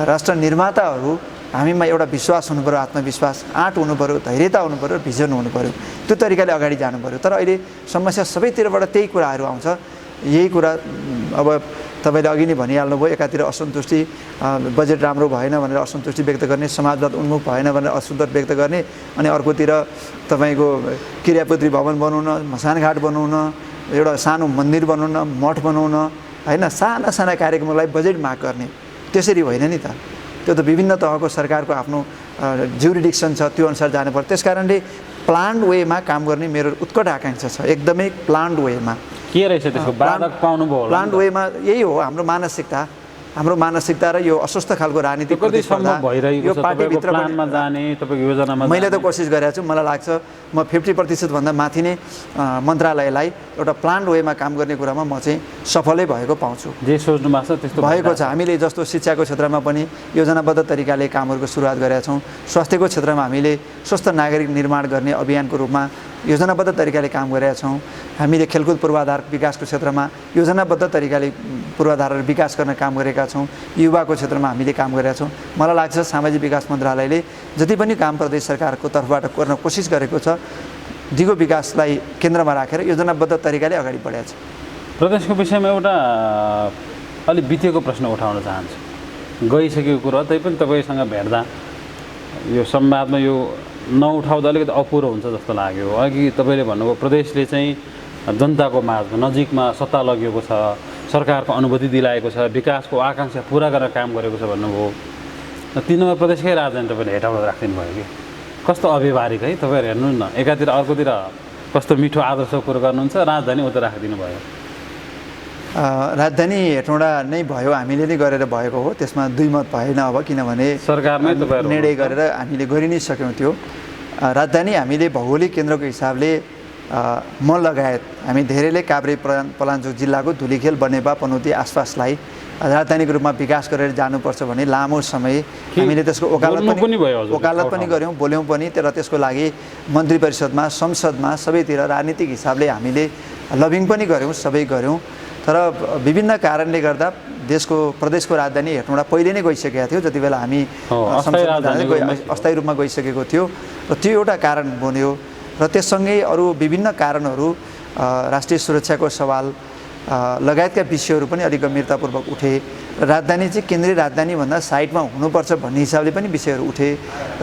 राष्ट्र निर्माताहरू, हामीमा एउटा विश्वास हुनु पर्यो, आत्मविश्वास, आँट हुनु पर्यो, धैर्यता हुनु पर्यो, भिजन हुनु पर्यो। त्यो तरिकाले अगाडि जानु पर्यो। तर अहिले समस्या सबैतिरबाट त्यही कुराहरू आउँछ। यही कुरा अब तपाईँले अघि नै भनिहाल्नुभयो, एकातिर असन्तुष्टि, बजेट राम्रो भएन भनेर असन्तुष्टि व्यक्त गर्ने, समाजवाद उन्मुख भएन भनेर असन्तोष व्यक्त गर्ने, अनि अर्कोतिर तपाईँको क्रियापुत्री भवन बनाउन, मसानघाट बनाउन, एउटा सानो मन्दिर बनाउन, मठ बनाउन, होइन, साना साना कार्यक्रमलाई बजेट माग गर्ने। त्यसरी होइन नि त। त्यो त विभिन्न तहको सरकारको आफ्नो जुरिडिक्सन छ, त्यो अनुसार जानुपर्छ। त्यस कारणले प्लान्ड वेमा काम गर्ने मेरो उत्कट आकाङ्क्षा छ, एकदमै प्लान्ड वेमा। के रहेछ त्यसको बाधक पाउनुभयो होला? प्लान्ड वेमा यही हो हाम्रो मानसिकता र यो अस्वस्थ खालको राजनीतिक प्रतिस्पर्धा यो पार्टीभित्र प्लानमा जाने तपाईँको योजनामा। मैले त कोसिस गरेको छु। मलाई लाग्छ म 50% भन्दा माथि नै मन्त्रालयलाई एउटा प्लान्ड वेमा काम गर्ने कुरामा म चाहिँ सफलै भएको पाउँछु। जे सोच्नु भएको छ त्यस्तो भएको छ। हामीले जस्तो शिक्षाको क्षेत्रमा पनि योजनाबद्ध तरिकाले कामहरूको सुरुवात गरेका छौँ। स्वास्थ्यको क्षेत्रमा हामीले स्वस्थ नागरिक निर्माण गर्ने अभियानको रूपमा योजनाबद्ध तरिकाले काम गरेका छौँ। हामीले खेलकुद पूर्वाधार विकासको क्षेत्रमा योजनाबद्ध तरिकाले पूर्वाधार विकास गर्न काम गरेका छौँ। युवाको क्षेत्रमा हामीले काम गरेका छौँ। मलाई लाग्छ सामाजिक विकास मन्त्रालयले जति पनि काम प्रदेश सरकारको तर्फबाट गर्न कोसिस गरेको छ, दिगो विकासलाई केन्द्रमा राखेर योजनाबद्ध तरिकाले अगाडि बढाएको छ। प्रदेशको विषयमा एउटा अलिक बितेको प्रश्न उठाउन चाहन्छु। गइसकेको कुरा तैपनि तपाईँसँग भेट्दा यो संवादमा यो नउठाउँदा अलिकति अपुरो हुन्छ जस्तो लाग्यो। अघि तपाईँले भन्नुभयो प्रदेशले चाहिँ जनताको माझमा नजिकमा सत्ता लगिएको छ, सरकारको अनुमति दिलाएको छ, विकासको आकाङ्क्षा पुरा गर्न काम गरेको छ भन्नुभयो। 3 नम्बर प्रदेशकै राजधानी तपाईँले हेटाउन राखिदिनु भयो कि कस्तो अव्यवहारिक है। तपाईँहरू हेर्नु न, एकातिर अर्कोतिर कस्तो मिठो आदर्श कुरो गर्नुहुन्छ, राजधानी उता राखिदिनु भयो। राजधानी हेटौँडा नै भयो, हामीले नै गरेर भएको हो, त्यसमा दुई मत भएन। अब किनभने सरकारमै तपाईँहरू निर्णय गरेर हामीले गरि नै सक्यौँ। त्यो राजधानी हामीले भौगोलिक केन्द्रको हिसाबले म लगायत हामी धेरैले काभ्रे पलाञ्चोक जिल्लाको धुलीखेल बनेपा पनौती आसपासलाई राजधानीको रूपमा विकास गरेर जानुपर्छ भने लामो समय हामीले त्यसको वकालत पनि गऱ्यौँ, बोल्यौँ पनि। तर त्यसको लागि मन्त्री परिषदमा, संसदमा सबैतिर राजनीतिक हिसाबले हामीले लबिङ पनि गऱ्यौँ, सबै गऱ्यौँ। तर विभिन्न कारणले गर्दा प्रदेशको राजधानी हेटौँडा पहिले नै गइसकेको थियो, जति बेला हामी अस्थायी रूपमा गइसकेको थियो र त्यो एउटा कारण बन्यो। र त्यससँगै अरू विभिन्न कारणहरू, राष्ट्रिय सुरक्षाको सवाल लगायतका विषयहरू पनि अलिक गम्भीरतापूर्वक उठे। राजधानी चाहिँ केन्द्रीय राजधानीभन्दा साइडमा हुनुपर्छ भन्ने हिसाबले पनि विषयहरू उठे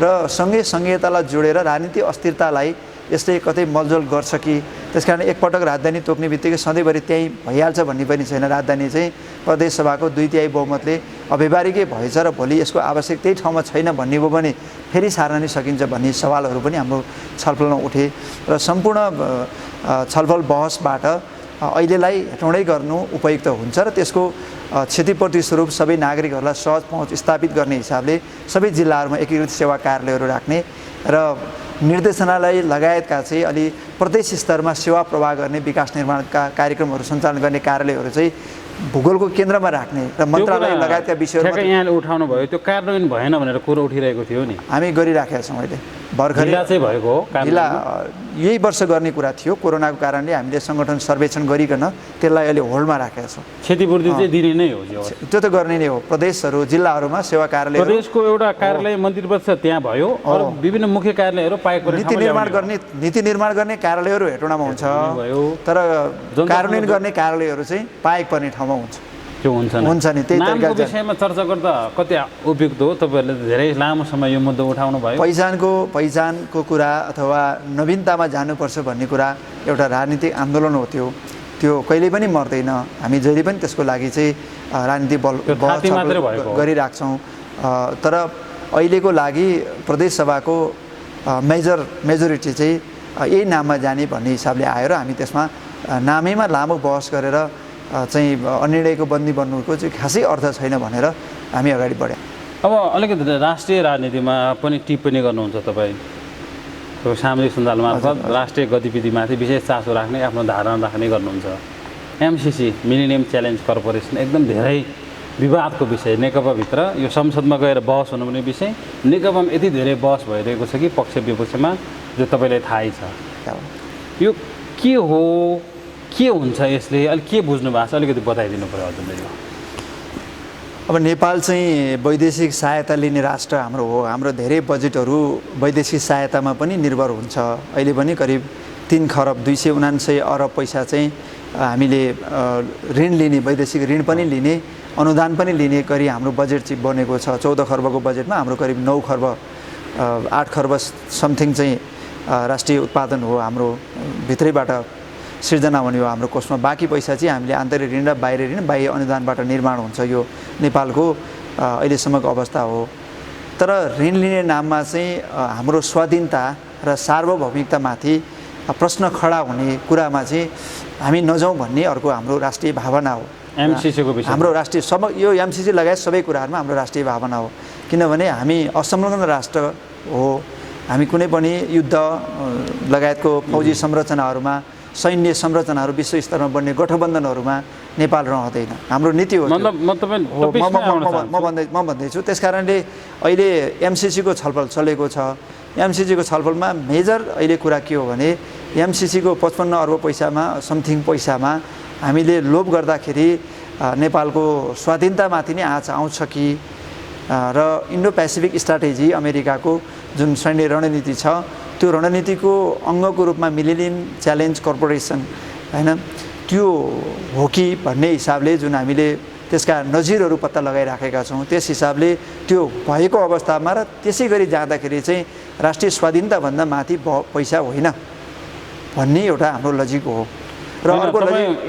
र सँगै संघीयतालाई जोडेर राजनीतिक अस्थिरतालाई यसले कतै मलजल गर्छ कि, त्यसकारण एकपटक राजधानी तोक्ने बित्तिकै सधैँभरि त्यहीँ भइहाल्छ भन्ने पनि छैन। राजधानी चाहिँ प्रदेश सभाको 2/3 बहुमतले अव्यवहारिकै भएछ र भोलि यसको आवश्यक त्यही ठाउँमा छैन भन्ने भयो भने फेरि सार्न नै सकिन्छ भन्ने सवालहरू पनि हाम्रो छलफलमा उठे। र सम्पूर्ण छलफल बहसबाट अहिलेलाई हेटौँडै गर्नु उपयुक्त हुन्छ र त्यसको क्षतिपूर्ति स्वरूप सबै नागरिकहरूलाई सहज पहुँच स्थापित गर्ने हिसाबले सबै जिल्लाहरूमा एकीकृत सेवा कार्यालयहरू राख्ने र निर्देशनालय लगायतका चाहिँ अलि प्रदेश स्तरमा सेवा प्रवाह गर्ने विकास निर्माणका कार्यक्रमहरू सञ्चालन गर्ने कार्यालयहरू चाहिँ भूगोलको केन्द्रमा राख्ने र मन्त्रालय लगायतका विषयहरू यहाँले उठाउनु भयो। त्यो कार्यान्वयन भएन भनेर कुरो उठिरहेको थियो नि, हामी गरिराखेका छौँ। अहिले भर्खरै चाहिँ भएको हो, जिल्ला यही वर्ष गर्ने कुरा थियो। कोरोनाको कारणले हामीले सङ्गठन सर्वेक्षण गरिकन त्यसलाई अहिले होल्डमा राखेका छौँ। क्षतिपूर्ति चाहिँ दिने नै हो, त्यो त गर्ने नै हो। प्रदेशहरू जिल्लाहरूमा सेवा कार्यालय, प्रदेशको एउटा कार्यालय मन्त्री परिषद त्यहाँ भयो, अरू विभिन्न मुख्य कार्यालयहरू नीति निर्माण गर्ने कार्यालयहरू हेटौँडामा हुन्छ, तर कार्यान्वयन गर्ने कार्यालयहरू चाहिँ पाएक पर्ने ठाउँमा हुन्छ। त्यो हुन्छ नि। त्यही नामको विषयमा चर्चा गर्दा कति उपयुक्त हो? तपाईँहरूले धेरै लामो समय यो मुद्दा उठाउनु भयो। पहिचानको कुरा अथवा नवीनतामा जानुपर्छ भन्ने कुरा एउटा राजनीतिक आन्दोलन हो। त्यो कहिले पनि मर्दैन। हामी जहिले पनि त्यसको लागि चाहिँ राजनीतिक गरिराख्छौँ। तर अहिलेको लागि प्रदेश सभाको मेजोरिटी चाहिँ यही नाममा जाने भन्ने हिसाबले आयो र हामी त्यसमा नामैमा लामो बहस गरेर चाहिँ अनिर्णयको बन्दी बन्नुको चाहिँ खासै अर्थ छैन भनेर हामी अगाडि बढ्यौँ। अब अलिकति राष्ट्रिय राजनीतिमा पनि टिप्पणी गर्नुहुन्छ तपाईँ, सामाजिक सञ्जाल मार्फत राष्ट्रिय गतिविधिमाथि विशेष चासो राख्ने, आफ्नो धारणा राख्ने गर्नुहुन्छ। एमसिसी मिलेनियम च्यालेन्ज कर्पोरेसन एकदम धेरै विवादको विषय, नेकपाभित्र यो संसदमा गएर बहस हुनुपर्ने विषय, नेकपामा यति धेरै बहस भइरहेको छ कि पक्ष विपक्षमा, जो तपाईँलाई थाहै छ। यो के हो, के हुन्छ, यसले अलिक के बुझ्नु भएको छ, अलिकति बताइदिनु पऱ्यो हजुरले। अब नेपाल चाहिँ वैदेशिक सहायता लिने राष्ट्र हाम्रो हो। हाम्रो धेरै बजेटहरू वैदेशिक सहायतामा पनि निर्भर हुन्छ। अहिले पनि करिब 3 खरब 279 अरब पैसा चाहिँ हामीले ऋण लिने, वैदेशिक ऋण पनि लिने, अनुदान पनि लिने गरी हाम्रो बजेट चाहिँ बनेको छ। 14 खर्बको बजेटमा हाम्रो करिब 9 खर्ब 8 खर्ब समथिङ चाहिँ राष्ट्रिय उत्पादन हो, हाम्रो भित्रैबाट सिर्जना हुने हो हाम्रो कोषमा। बाँकी पैसा चाहिँ हामीले आन्तरिक ऋण र बाहिर ऋण, बाह्य अनुदानबाट निर्माण हुन्छ। यो नेपालको अहिलेसम्मको अवस्था हो। तर ऋण लिने नाममा चाहिँ हाम्रो स्वाधीनता र सार्वभौमिकतामाथि प्रश्न खडा हुने कुरामा चाहिँ हामी नजाउँ भन्ने अर्को हाम्रो राष्ट्रिय भावना हो। एमसिसीको विषय हाम्रो राष्ट्रिय यो एमसिसी लगायत सबै कुराहरूमा हाम्रो राष्ट्रिय भावना हो। किनभने हामी असंलग्न राष्ट्र हो। हामी कुनै पनि युद्ध लगायतको फौजी संरचनाहरूमा, सैन्य संरचनाहरू विश्व स्तरमा बन्ने गठबन्धनहरूमा नेपाल रहँदैन। हाम्रो नीति हो। म भन्दैछु। त्यस कारणले अहिले एमसिसीको छलफल चलेको छ। एमसिसीको छलफलमा मेजर अहिले कुरा के हो भने एमसिसीको 55 अर्ब पैसामा समथिङ पैसामा हामीले लोभ गर्दाखेरि नेपालको स्वाधीनतामाथि नै आँच आउँछ कि, र इन्डो पेसिफिक स्ट्राटेजी अमेरिकाको जुन सैन्य रणनीति छ त्यो रणनीतिको अङ्गको रूपमा मिलेनियम च्यालेन्ज कर्पोरेसन हैन त्यो हो कि भन्ने हिसाबले जुन हामीले त्यसका नजिरहरू पत्ता लगाइराखेका छौँ, त्यस हिसाबले त्यो भएको अवस्थामा र त्यसै गरी जाँदाखेरि चाहिँ राष्ट्रिय स्वाधीनताभन्दा माथि पैसा होइन भन्ने एउटा हाम्रो लजिक हो। र र अर्को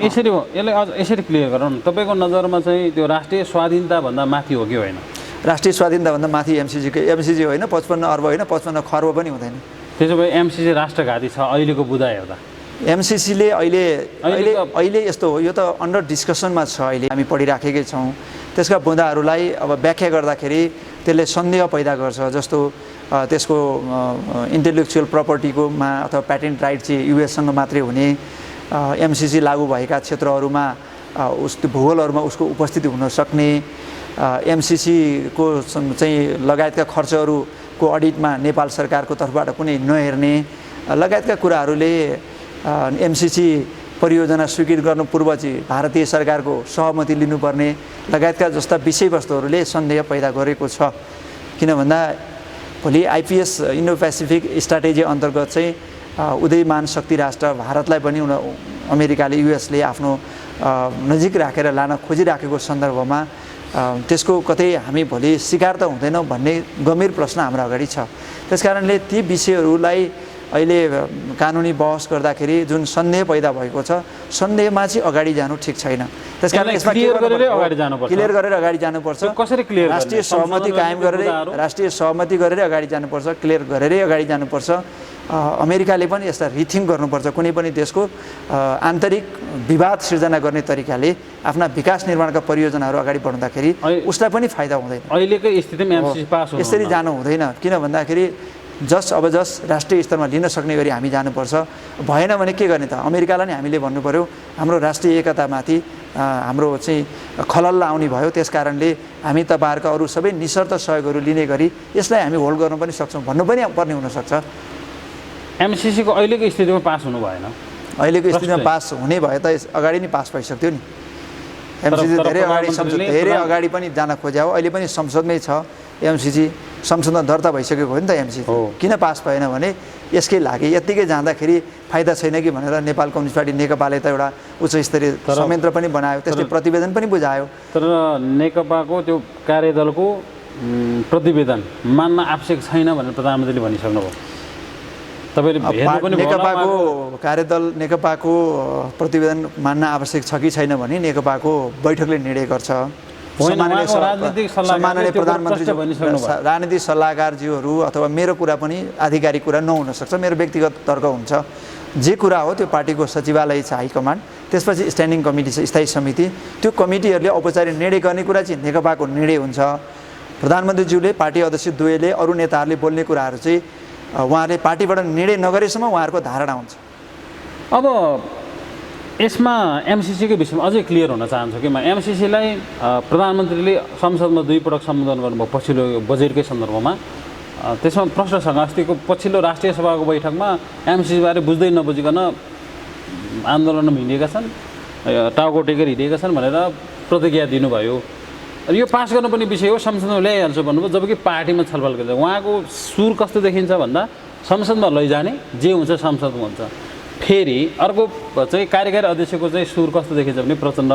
यसरी हो, यसलाई अझ यसरी क्लियर गरौँ न, तपाईँको नजरमा चाहिँ त्यो राष्ट्रिय स्वाधीनताभन्दा माथि हो कि होइन? राष्ट्रिय स्वाधीनताभन्दा माथि एमसिसी होइन, 55 अर्ब होइन, 55 खर्ब पनि हुँदैन। त्यसो भए एमसिसी राष्ट्रघाती छ अहिलेको बुझाइ हेर्दा? एमसिसीले अहिले यस्तो हो, यो त अन्डर डिस्कसनमा छ, अहिले हामी पढिराखेकै छौँ। त्यसका बुँदाहरूलाई अब व्याख्या गर्दाखेरि त्यसले सन्देह पैदा गर्छ, जस्तो त्यसको इन्टेलेक्चुअल प्रपर्टीकोमा अथवा प्याटेन्ट राइट चाहिँ युएससँग मात्रै हुने, एमसिसी लागू भएका क्षेत्रहरूमा त्यो भूगोलहरूमा उसको उपस्थिति हुन सक्ने, एमसिसीको चाहिँ लगायतका खर्चहरूको अडिटमा नेपाल सरकारको तर्फबाट कुनै नहेर्ने लगायतका कुराहरूले एमसिसी परियोजना स्वीकृत गर्नु पूर्व चाहिँ भारतीय सरकारको सहमति लिनुपर्ने लगायतका जस्ता विषयवस्तुहरूले सन्देह पैदा गरेको छ। किन भन्दा भोलि आइपिएस इन्डो पेसिफिक स्ट्राटेजी अन्तर्गत चाहिँ उदयमान शक्ति राष्ट्र भारतलाई पनि अमेरिकाले युएसले आफ्नो नजिक राखेर लान खोजिराखेको सन्दर्भमा त्यसको कतै हामी भोलि शिकार त हुँदैनौँ भन्ने गम्भीर प्रश्न हाम्रो अगाडि छ। त्यसकारणले ती विषयहरूलाई अहिले कानुनी बहस गर्दाखेरि जुन सन्देह पैदा भएको छ, सन्देहमा चाहिँ अगाडि जानु ठिक छैन। त्यसकारण यसमा क्लियर गरेर अगाडि जानुपर्छ। कसरी क्लियर? राष्ट्रिय सहमति कायम गरेर, राष्ट्रिय सहमति गरेरै अगाडि जानुपर्छ, क्लियर गरेरै अगाडि जानुपर्छ। अमेरिकाले पनि यसलाई रिथिङ्क गर्नुपर्छ। कुनै पनि देशको आन्तरिक विवाद सिर्जना गर्ने तरिकाले आफ्ना विकास निर्माणका परियोजनाहरू अगाडि बढाउँदाखेरि उसलाई पनि फाइदा हुँदैन। अहिलेकै स्थितिमा एमसिसी पास हुनु यसरी जानु हुँदैन। किन भन्दाखेरि जस राष्ट्रिय स्तरमा लिन सक्ने गरी हामी जानुपर्छ। भएन भने के गर्ने त? अमेरिकालाई नै हामीले भन्नु पर्यो हाम्रो राष्ट्रिय एकतामाथि हाम्रो चाहिँ खलल आउने भयो, त्यस कारणले हामी तपाईँहरूका अरू सबै निशर्त सहयोगहरू लिने गरी यसलाई हामी होल्ड गर्न पनि सक्छौँ भन्नु पनि पर्ने हुनसक्छ। एमसिसीको अहिलेको स्थितिमा पास हुनु भएन। अहिलेको स्थितिमा पास हुने भए त अगाडि नै पास भइसक्थ्यो नि। एमसिसी धेरै अगाडि, संसद धेरै अगाडि पनि जान खोज्या हो। अहिले पनि संसदमै छ एमसिसी, संसदमा दर्ता भइसकेको हो नि त एमसिसी। किन पास भएन भने यसकै लागि यत्तिकै जाँदाखेरि फाइदा छैन कि भनेर नेपाल कम्युनिस्ट पार्टी नेकपाले त एउटा उच्च स्तरीय संयन्त्र पनि बनायो, त्यसले प्रतिवेदन पनि बुझायो। तर नेकपाको त्यो कार्यदलको प्रतिवेदन मान्न आवश्यक छैन भनेर प्रधानमन्त्रीले भनिसक्नुभयो। नेकपाको कार्यदल, नेकपाको प्रतिवेदन मान्न आवश्यक छ कि छैन भने नेकपाको बैठकले निर्णय गर्छ। सम्माननीय प्रधानमन्त्री, राजनीतिक सल्लाहकारज्यूहरू अथवा मेरो कुरा पनि आधिकारिक कुरा नहुन सक्छ, मेरो व्यक्तिगत तर्क हुन्छ। जे कुरा हो त्यो पार्टीको सचिवालय छ, हाइकमान्ड, त्यसपछि स्ट्यान्डिङ कमिटी छ, स्थायी समिति, त्यो कमिटीहरूले औपचारिक निर्णय गर्ने कुरा चाहिँ नेकपाको निर्णय हुन्छ। प्रधानमन्त्रीज्यूले, पार्टी अध्यक्ष द्वयले, अरू नेताहरूले बोल्ने कुराहरू चाहिँ उहाँहरूले पार्टीबाट निर्णय नगरेसम्म उहाँहरूको धारणा हुन्छ। अब यसमा एमसिसीको विषयमा अझै क्लियर हुन चाहन्छु कि म एमसिसीलाई प्रधानमन्त्रीले संसदमा 2 पटक सम्बोधन गर्नुभयो पछिल्लो बजेटकै सन्दर्भमा। त्यसमा प्रश्न छ, अस्तिको पछिल्लो राष्ट्रिय सभाको बैठकमा एमसिसीबारे बुझ्दै नबुझिकन आन्दोलनमा हिँडेका छन्, टाउको टेकेर हिँडेका छन् भनेर प्रतिज्ञा दिनुभयो। यो पास गर्नुपर्ने विषय हो, संसदमा ल्याइहाल्छु भन्नुभयो, जबकि पार्टीमा छलफल गर्छ। उहाँको सुर कस्तो देखिन्छ भन्दा संसदमा लैजाने, जे हुन्छ संसदमा हुन्छ। फेरि अर्को चाहिँ कार्यकारी अध्यक्षको चाहिँ सुर कस्तो देखिन्छ भने प्रचण्ड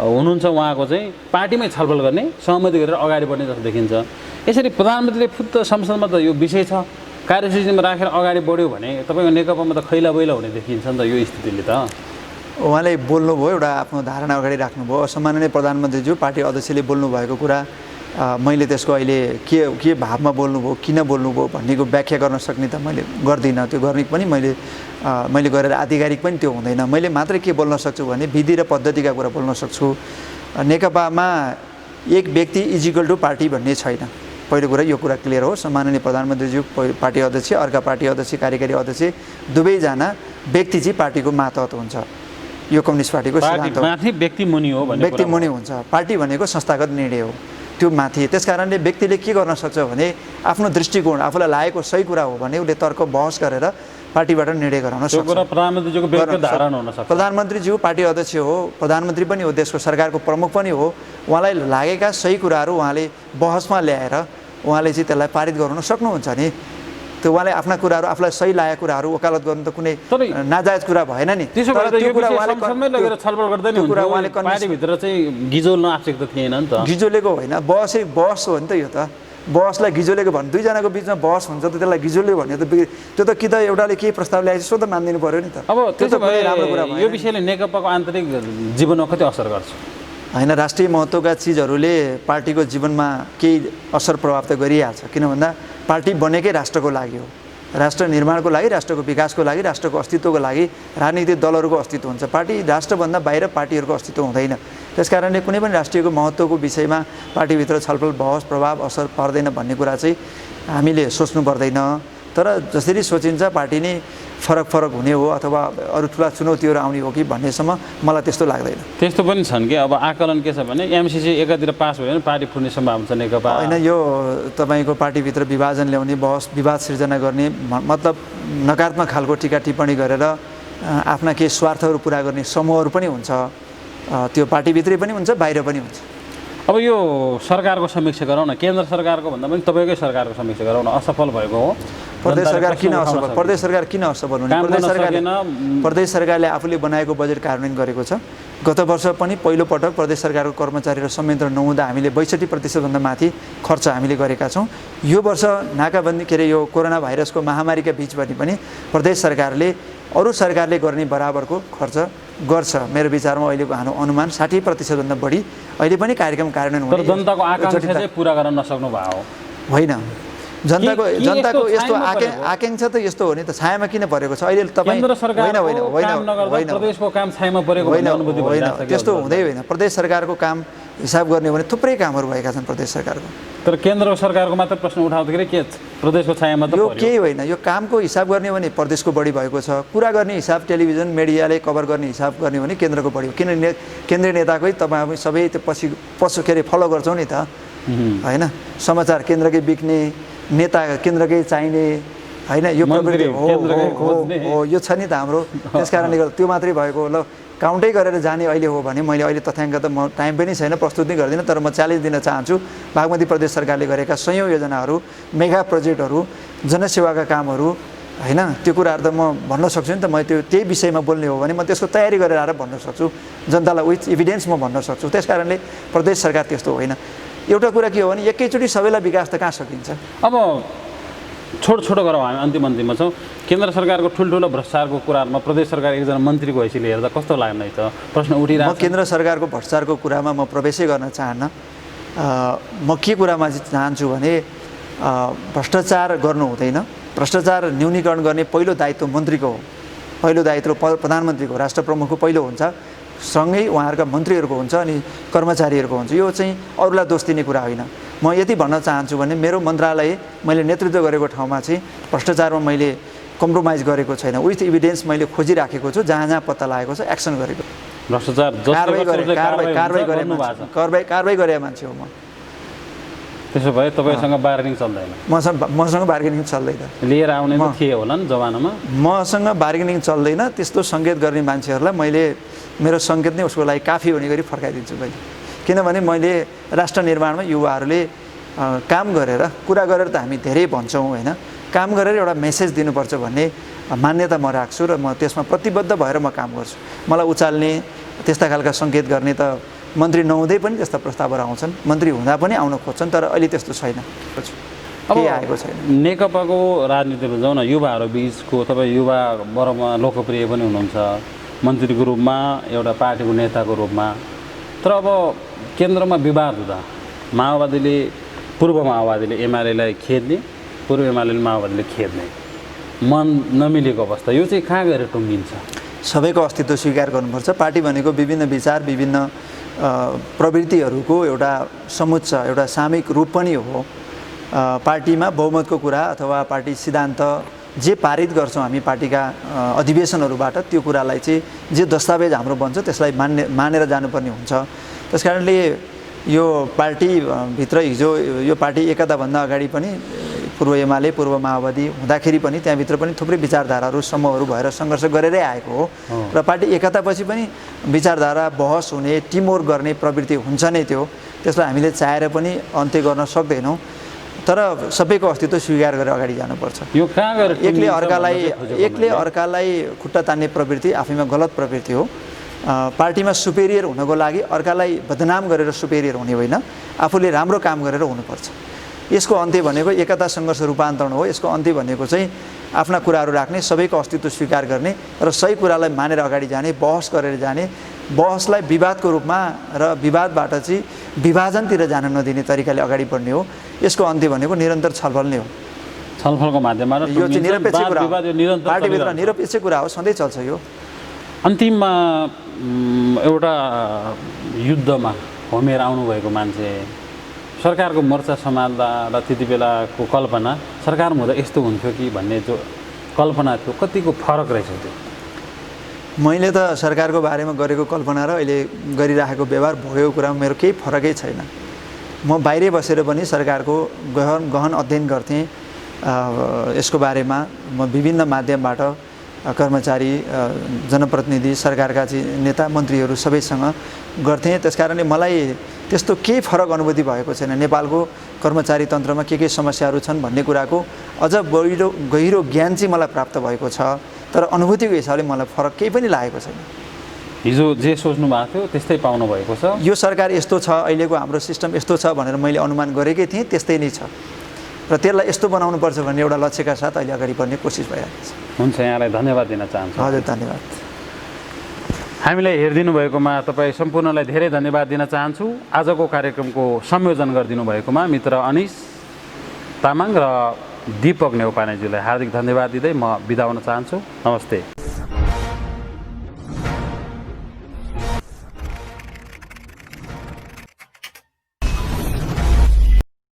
हुनुहुन्छ, उहाँको चाहिँ पार्टीमै छलफल गर्ने, सहमति गरेर अगाडि बढ्ने जस्तो देखिन्छ। यसरी प्रधानमन्त्रीले फुत्त संसदमा त यो विषय छ, कार्यसूचीमा राखेर अगाडि बढ्यो भने तपाईँको नेकपामा त खैला बैला हुने देखिन्छ नि त यो स्थितिले त। उहाँले बोल्नुभयो, एउटा आफ्नो धारणा अगाडि राख्नुभयो। सम्माननीय प्रधानमन्त्रीज्यू, पार्टी अध्यक्षले बोल्नुभएको कुरा मैले त्यसको अहिले के भावमा बोल्नुभयो, किन बोल्नुभयो भन्नेको व्याख्या गर्न सक्ने त मैले गर्दिनँ। त्यो गर्ने पनि मैले गरेर आधिकारिक पनि त्यो हुँदैन। मैले मात्रै के बोल्न सक्छु भने विधि र पद्धतिका कुरा बोल्न सक्छु। नेकपामा एक व्यक्ति इजिकल टु पार्टी भन्ने छैन। पहिलो कुरा यो कुरा क्लियर हो। सम्माननीय प्रधानमन्त्रीज्यू पार्टी अध्यक्ष, अर्का पार्टी अध्यक्ष, कार्यकारी अध्यक्ष, दुवैजना व्यक्ति चाहिँ पार्टीको मातहत हुन्छ। यो कम्युनिस्ट पार्टीको सिद्धान्त हो, व्यक्ति मुनि हो भन्ने, व्यक्ति मुनि हुन्छ। पार्टी भनेको संस्थागत निर्णय हो, त्यो माथि। त्यसकारणले व्यक्तिले के गर्न सक्छ भने आफ्नो दृष्टिकोण, आफूलाई लागेको सही कुरा हो भने उसले तर्क बहस गरेर पार्टीबाट निर्णय गराउन सक्छ। प्रधानमन्त्रीज्यू पार्टी अध्यक्ष हो, प्रधानमन्त्री पनि हो, देशको सरकारको प्रमुख पनि हो। उहाँलाई लागेका सही कुराहरू उहाँले बहसमा ल्याएर उहाँले चाहिँ त्यसलाई पारित गराउन सक्नुहुन्छ नि। त्यो उहाँले आफ्ना कुराहरू, आफूलाई सही लागेको कुराहरू वकालत गर्नु त कुनै नाजायज कुरा भएन नि। त्यसो भए त्यो कुरा संसदमै लगेर छलफल गर्दैन नि, पार्टीभित्र चाहिँ गिजोल्न आवश्यकता थिएन नि त। गिजोलेको होइन, बहस हो नि त। यो त बहसलाई गिजोलेको भन्नु, दुईजनाको बिचमा बहस हुन्छ त त्यसलाई गिजोले भन्यो त त्यो त कि त एउटाले केही प्रस्ताव ल्याएपछि सो त मानिदिनु पऱ्यो नि त। अब त्यो त कुनै राम्रो कुरा यो विषयले नेकपाको आन्तरिक जीवनमा कति असर गर्छ? होइन, राष्ट्रिय महत्त्वका चिजहरूले पार्टीको जीवनमा केही असर प्रभाव त गरिहाल्छ। किन भन्दा पार्टी बनेकै राष्ट्रको लागि हो, राष्ट्र निर्माणको लागि, राष्ट्रको विकासको लागि, राष्ट्रको अस्तित्वको लागि राजनीतिक दलहरूको अस्तित्व हुन्छ। पार्टी राष्ट्रभन्दा बाहिर पार्टीहरूको अस्तित्व हुँदैन। त्यसकारणले कुनै पनि राष्ट्रियको महत्त्वको विषयमा पार्टीभित्र छलफल, बहस, प्रभाव, असर पर्दैन भन्ने कुरा चाहिँ हामीले सोच्नु पर्दैन। तर जसरी सोचिन्छ पार्टी नै फरक हुने हो अथवा अरू ठुला चुनौतीहरू आउने हो कि भन्नेसम्म मलाई त्यस्तो लाग्दैन। त्यस्तो पनि छन् कि अब आकलन के छ भने एमसिसी एकातिर पास भयो भने पार्टी फुट्ने सम्भावना छ नेकपा। होइन, यो तपाईँको पार्टीभित्र विभाजन ल्याउने, बहस विवाद सिर्जना गर्ने, मतलब नकारात्मक खालको टीका टिप्पणी गरेर आफ्ना केही स्वार्थहरू पुरा गर्ने समूहहरू पनि हुन्छ। त्यो पार्टीभित्रै पनि हुन्छ, बाहिर पनि हुन्छ। अब यो सरकारको समीक्षा गरौँ न, केन्द्र सरकारको भन्दा पनि तपाईँकै सरकारको समीक्षा गरौँ न। असफल भएको हो प्रदेश सरकार किन असफल? प्रदेश सरकार किन असफल भने प्रदेश सरकारले आफूले बनाएको बजेट कार्यान्वयन गरेको छ। गत वर्ष पनि पहिलो पटक प्रदेश सरकारको कर्मचारी र संयन्त्र नहुँदा हामीले 62% माथि खर्च हामीले गरेका छौँ। यो वर्ष नाकाबन्दी यो कोरोना भाइरसको महामारीका बिचबाट पनि प्रदेश सरकारले अरू सरकारले गर्ने बराबरको खर्च गर्छ। मेरो विचारमा अहिलेको हाम्रो अनुमान 60% बढी अहिले पनि कार्यक्रम कार्यान्वयन हुने। तर जनताको आकांक्षा चाहिँ पुरा गर्न नसक्नु भयो होइन। जनताको यस्तो आकांक्षा त यस्तो हो नि त, छायामा किन परेको छ अहिले तपाईँ? प्रदेशको काम छायामा परेको अनुभूति भइरहेछ। त्यस्तो हुँदै होइन। प्रदेश सरकारको काम हिसाब गर्ने हो भने थुप्रै कामहरू भएका छन् प्रदेश सरकारको। तर केन्द्र सरकारको मात्र प्रश्न उठाउँदाखेरि के प्रदेशको छायामा त यो केही होइन। यो कामको हिसाब गर्ने हो भने प्रदेशको बढी भएको छ, कुरा गर्ने हिसाब टेलिभिजन मिडियाले कभर गर्ने हिसाब गर्ने हो भने केन्द्रको बढी हो। किन केन्द्रीय नेताकै तपाईँ सबै त्यो पछि फलो गर्छौँ नि त, होइन? समाचार केन्द्रकै बिक्ने, नेता केन्द्रकै चाहिने, होइन? यो प्रवृत्ति हो, यो छ नि त हाम्रो। त्यस कारणले गर्दा त्यो मात्रै भएको ल काउन्टै गरेर जाने अहिले हो भने मैले अहिले तथ्याङ्क त म टाइम पनि छैन, प्रस्तुत नै गर्दिनँ। तर म च्यालेन्ज दिन चाहन्छु, बागमती प्रदेश सरकारले गरेका सयौँ योजनाहरू, मेगा प्रोजेक्टहरू, जनसेवाका कामहरू, होइन? त्यो कुराहरू त म भन्न सक्छु नि त। म त्यही विषयमा बोल्ने हो भने म त्यसको तयारी गरेर आएर भन्न सक्छु, जनतालाई विथ इभिडेन्स म भन्न सक्छु। त्यस कारणले प्रदेश सरकार त्यस्तो होइन। एउटा कुरा के हो भने एकैचोटि सबैलाई विकास त कहाँ सकिन्छ? अब छोटो गरौँ, हामी अन्तिममा छौँ। केन्द्र सरकारको ठुल्ठुलो भ्रष्टाचारको कुराहरूमा प्रदेश सरकार एकजना मन्त्रीको हैसियतले हेर्दा कस्तो लाग्ने त प्रश्न उठिरहेको छ? म केन्द्र सरकारको भ्रष्टाचारको कुरामा म प्रवेशै गर्न चाहन्न। म के कुरामा चाहन्छु भने भ्रष्टाचार गर्नु हुँदैन। भ्रष्टाचार न्यूनीकरण गर्ने पहिलो दायित्व मन्त्रीको हो, पहिलो दायित्व प्रधानमन्त्रीको, राष्ट्र प्रमुखको पहिलो हुन्छ, सँगै उहाँहरूका मन्त्रीहरूको हुन्छ अनि कर्मचारीहरूको हुन्छ। यो चाहिँ अरूलाई दोष दिने कुरा होइन। म यति भन्न चाहन्छु भने मेरो मन्त्रालय मैले नेतृत्व गरेको ठाउँमा चाहिँ भ्रष्टाचारमा मैले कम्प्रोमाइज गरेको छैन। विथ इभिडेन्स मैले खोजिराखेको छु, जहाँ पत्ता लागेको छ एक्सन गरेको। भ्रष्टाचार कारबाही गरे मान्छे हो म। त्यसो भए तपाईँसँग बार्गेनिङ चल्दैन? मसँग बार्गेनिङ चल्दैन। लिएर आउने थिए होला नि जमानामा? मसँग बार्गेनिङ चल्दैन। त्यस्तो सङ्केत गर्ने मान्छेहरूलाई मैले मेरो सङ्केत नै उसको लागि काफी हुने गरी फर्काइदिन्छु मैले। किनभने मैले राष्ट्र निर्माणमा युवाहरूले काम गरेर, कुरा गरेर त हामी धेरै भन्छौँ होइन, काम गरेर एउटा मेसेज दिनुपर्छ भन्ने मान्यता म राख्छु र म त्यसमा प्रतिबद्ध भएर म काम गर्छु। मलाई उचाल्ने, त्यस्ता खालका सङ्केत गर्ने त मन्त्री नहुँदै पनि त्यस्ता प्रस्तावहरू आउँछन्, मन्त्री हुँदा पनि आउन खोज्छन्, तर अहिले त्यस्तो छैन, केही आएको छैन। नेकपाको राजनीतिमा जाउँ न, युवाहरू बिचको तपाईँ युवा वर्गमा लोकप्रिय पनि हुनुहुन्छ, मन्त्रीको रूपमा, एउटा पार्टीको नेताको रूपमा। तर अब केन्द्रमा विवाद हुँदा पूर्व माओवादीले एमालेलाई खेद्ने, पूर्व एमालेले माओवादीले खेद्ने, मन नमिलेको अवस्था, यो चाहिँ कहाँ गएर टुङ्गिन्छ? सबैको अस्तित्व स्वीकार गर्नुपर्छ। पार्टी भनेको विभिन्न विचार, विभिन्न प्रवृत्तिहरूको एउटा समुच्च, एउटा सामूहिक रूप पनि हो। पार्टीमा बहुमतको कुरा अथवा पार्टी सिद्धान्त जे पारित गर्छौँ हामी पार्टीका अधिवेशनहरूबाट, त्यो कुरालाई चाहिँ जे दस्तावेज हाम्रो बन्छ त्यसलाई मानेर जानुपर्ने हुन्छ। त्यस कारणले यो पार्टीभित्र हिजो यो पार्टी एकताभन्दा अगाडि पनि पूर्व एमाले, पूर्व माओवादी हुँदाखेरि पनि त्यहाँभित्र पनि थुप्रै विचारधाराहरू, समूहहरू भएर सङ्घर्ष गरेरै आएको हो र पार्टी एकतापछि पनि विचारधारा, बहस हुने, टिमवर्क गर्ने प्रवृत्ति हुन्छ नै त्यो। त्यसलाई हामीले चाहेर पनि अन्त्य गर्न सक्दैनौँ। तर सबैको अस्तित्व स्वीकार गरेर अगाडि जानुपर्छ। यो कहाँ गएर एकले अर्कालाई खुट्टा तान्ने प्रवृत्ति आफैमा गलत प्रवृत्ति हो। पार्टीमा सुपेरियर हुनको लागि अर्कालाई बदनाम गरेर सुपेरियर हुने होइन, आफूले राम्रो काम गरेर हुनुपर्छ। यसको अन्त्य भनेको एकता सङ्घर्ष रूपान्तरण हो। यसको अन्त्य भनेको चाहिँ आफ्ना कुराहरू राख्ने, सबैको अस्तित्व स्वीकार गर्ने र सही कुरालाई मानेर अगाडि जाने, बहस गरेर जाने, बहसलाई विवादको रूपमा र विवादबाट चाहिँ विभाजनतिर जान नदिने तरिकाले अगाडि बढ्ने हो। यसको अन्त्य भनेको निरन्तर छलफल नै हो। छलफलको माध्यमबाट यो चाहिँ निरपेक्ष कुरा वाद-विवाद यो निरन्तर हो। पार्टीभित्र चलिरहन्छ। निरपेक्ष कुरा हो, सधैँ चल्छ यो। अन्तिममा एउटा युद्धमा होमेर आउनुभएको मान्छे सरकारको मोर्चा सम्हाल्दा र त्यति बेलाको कल्पना सरकारमा हुँदा यस्तो हुन्थ्यो कि भन्ने जो कल्पना थियो कतिको फरक रहेछ त्यो? मैले त सरकारको बारेमा गरेको कल्पना र अहिले गरिराखेको व्यवहार भोगेको कुरामा मेरो केही फरकै छैन। म बाहिरै बसेर पनि सरकारको गहन अध्ययन गर्थेँ। यसको बारेमा म विभिन्न माध्यमबाट कर्मचारी, जनप्रतिनिधि, सरकारका चाहिँ नेता मन्त्रीहरू सबैसँग गर्थेँ। त्यसकारणले मलाई त्यस्तो केही फरक अनुभूति भएको छैन। नेपालको कर्मचारी तन्त्रमा के समस्याहरू छन् भन्ने कुराको अझ गहिरो ज्ञान चाहिँ मलाई प्राप्त भएको छ, तर अनुभूतिको हिसाबले मलाई फरक केही पनि लागेको छैन। हिजो जे सोच्नु भएको थियो त्यस्तै पाउनु भएको छ? यो सरकार यस्तो छ, अहिलेको हाम्रो सिस्टम यस्तो छ भनेर मैले अनुमान गरेकै थिएँ, त्यस्तै नै छ र त्यसलाई यस्तो बनाउनुपर्छ भन्ने एउटा लक्ष्यका साथ अहिले अगाडि बढ्ने कोसिस भइरहेको छ। हुन्छ, यहाँलाई धन्यवाद दिन चाहन्छु। हजुर, धन्यवाद। हामीलाई हेरिदिनु भएकोमा तपाईँ सम्पूर्णलाई धेरै धन्यवाद दिन चाहन्छु। आजको कार्यक्रमको संयोजन गरिदिनु भएकोमा मित्र अनिस तामाङ र दीपक नेउपानेज्यूलाई हार्दिक धन्यवाद दिँदै म बिदा हुन चाहन्छु। नमस्ते।